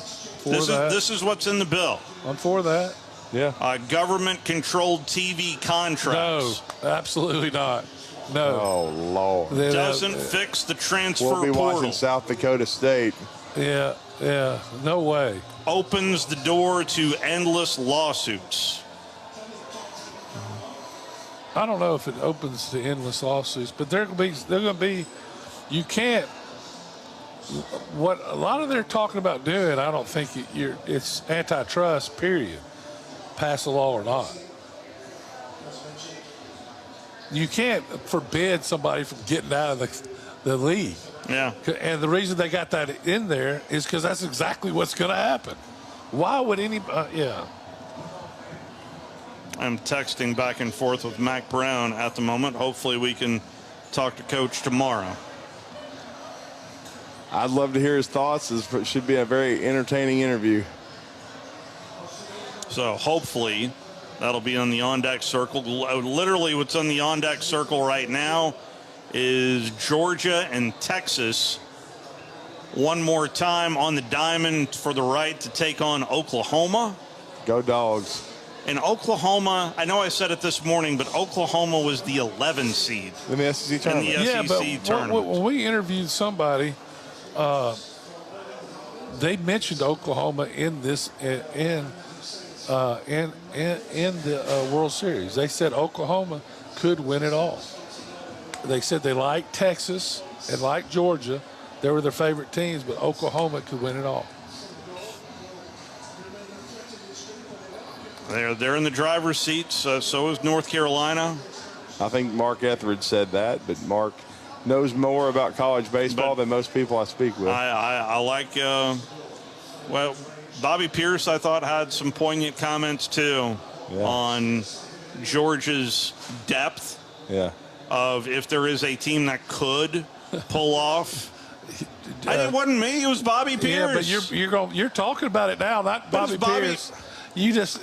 This is what's in the bill. I'm for that. Yeah. Government-controlled TV contracts. No, absolutely not. No. Oh, Lord. Doesn't fix the transfer portal. We'll be portal. watching South Dakota State. Yeah, no way. Opens the door to endless lawsuits. I don't know if it opens to endless lawsuits, but they're going to be. You can't. What a lot of they're talking about doing, I don't think it's antitrust. Period. Pass a law or not. You can't forbid somebody from getting out of the league. Yeah. And the reason they got that in there is because that's exactly what's going to happen. Why would anybody? Yeah. I'm texting back and forth with Mac Brown at the moment. Hopefully we can talk to Coach tomorrow. I'd love to hear his thoughts. It should be a very entertaining interview. So hopefully that'll be on the on-deck circle. Literally what's on the on-deck circle right now is Georgia and Texas one more time on the diamond for the right to take on Oklahoma. Go Dogs. And Oklahoma, I know I said it this morning, but Oklahoma was the 11 seed in the SEC tournament. Tournament. When we interviewed somebody, they mentioned Oklahoma in this in the World Series. They said Oklahoma could win it all. They said they liked Texas and liked Georgia. They were their favorite teams, but Oklahoma could win it all. They're in the driver's seats. So is North Carolina. I think Mark Etheridge said that, but Mark knows more about college baseball than most people I speak with. I like, Bobby Pierce, I thought, had some poignant comments, too, on Georgia's depth of if there is a team that could pull off. It wasn't me. It was Bobby Pierce. Yeah, but you're talking about it now, not Bobby Pierce. You're it's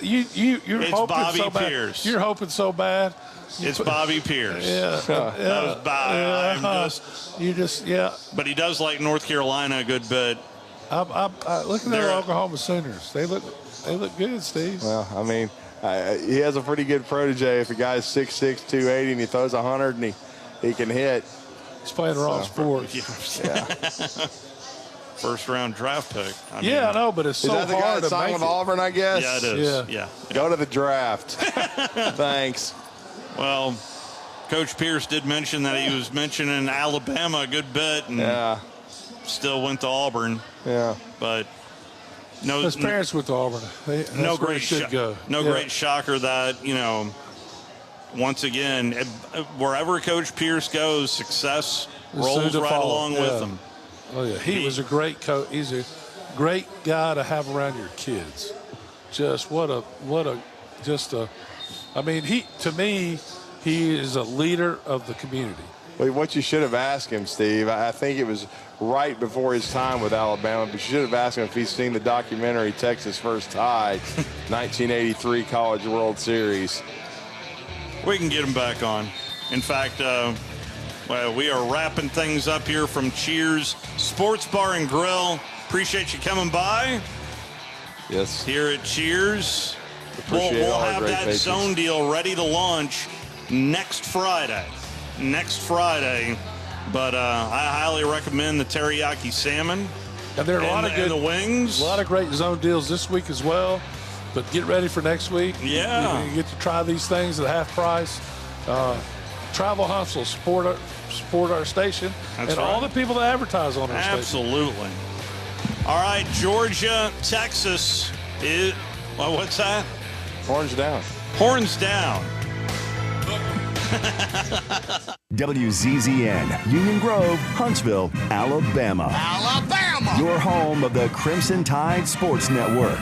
hoping Bobby so bad. Pierce. You're hoping so bad. It's Bobby Pierce. Yeah. That was Bobby. But he does like North Carolina a good bit. I'm looking at the Oklahoma Sooners. They look good, Steve. Well, I mean, he has a pretty good protege. If a guy's 6'6", 280, and he throws 100 and he can hit. He's playing the wrong sport. Yeah. First round draft pick. I know, but it's so hard to make it. Is that the guy that signed with Auburn, I guess? Yeah, it is. Yeah. Go to the draft. Thanks. Well, Coach Pierce did mention that he was mentioning Alabama a good bit, and still went to Auburn. Yeah, but his parents went to Auburn. No great shocker that once again, wherever Coach Pierce goes, success rolls right along with him. Oh yeah, he was a great coach. He's a great guy to have around your kids. I mean, he is a leader of the community. Well, what you should have asked him, Steve, I think it was right before his time with Alabama, but you should have asked him if he's seen the documentary Texas First Tide, 1983 College World Series. We can get him back on. In fact, we are wrapping things up here from Cheers Sports Bar and Grill. Appreciate you coming by. Yes. Here at Cheers. We'll have that zone deal ready to launch next Friday. But I highly recommend the teriyaki salmon. And there are a lot of good wings. A lot of great zone deals this week as well. But get ready for next week. Yeah. You get to try these things at half price. Travel Huntsville, support our station. That's and right. all the people that advertise on our station. Absolutely. All right, Georgia, Texas is, what's that? Horns down. Horns down. WZZN, Union Grove, Huntsville, Alabama. Alabama! Your home of the Crimson Tide Sports Network.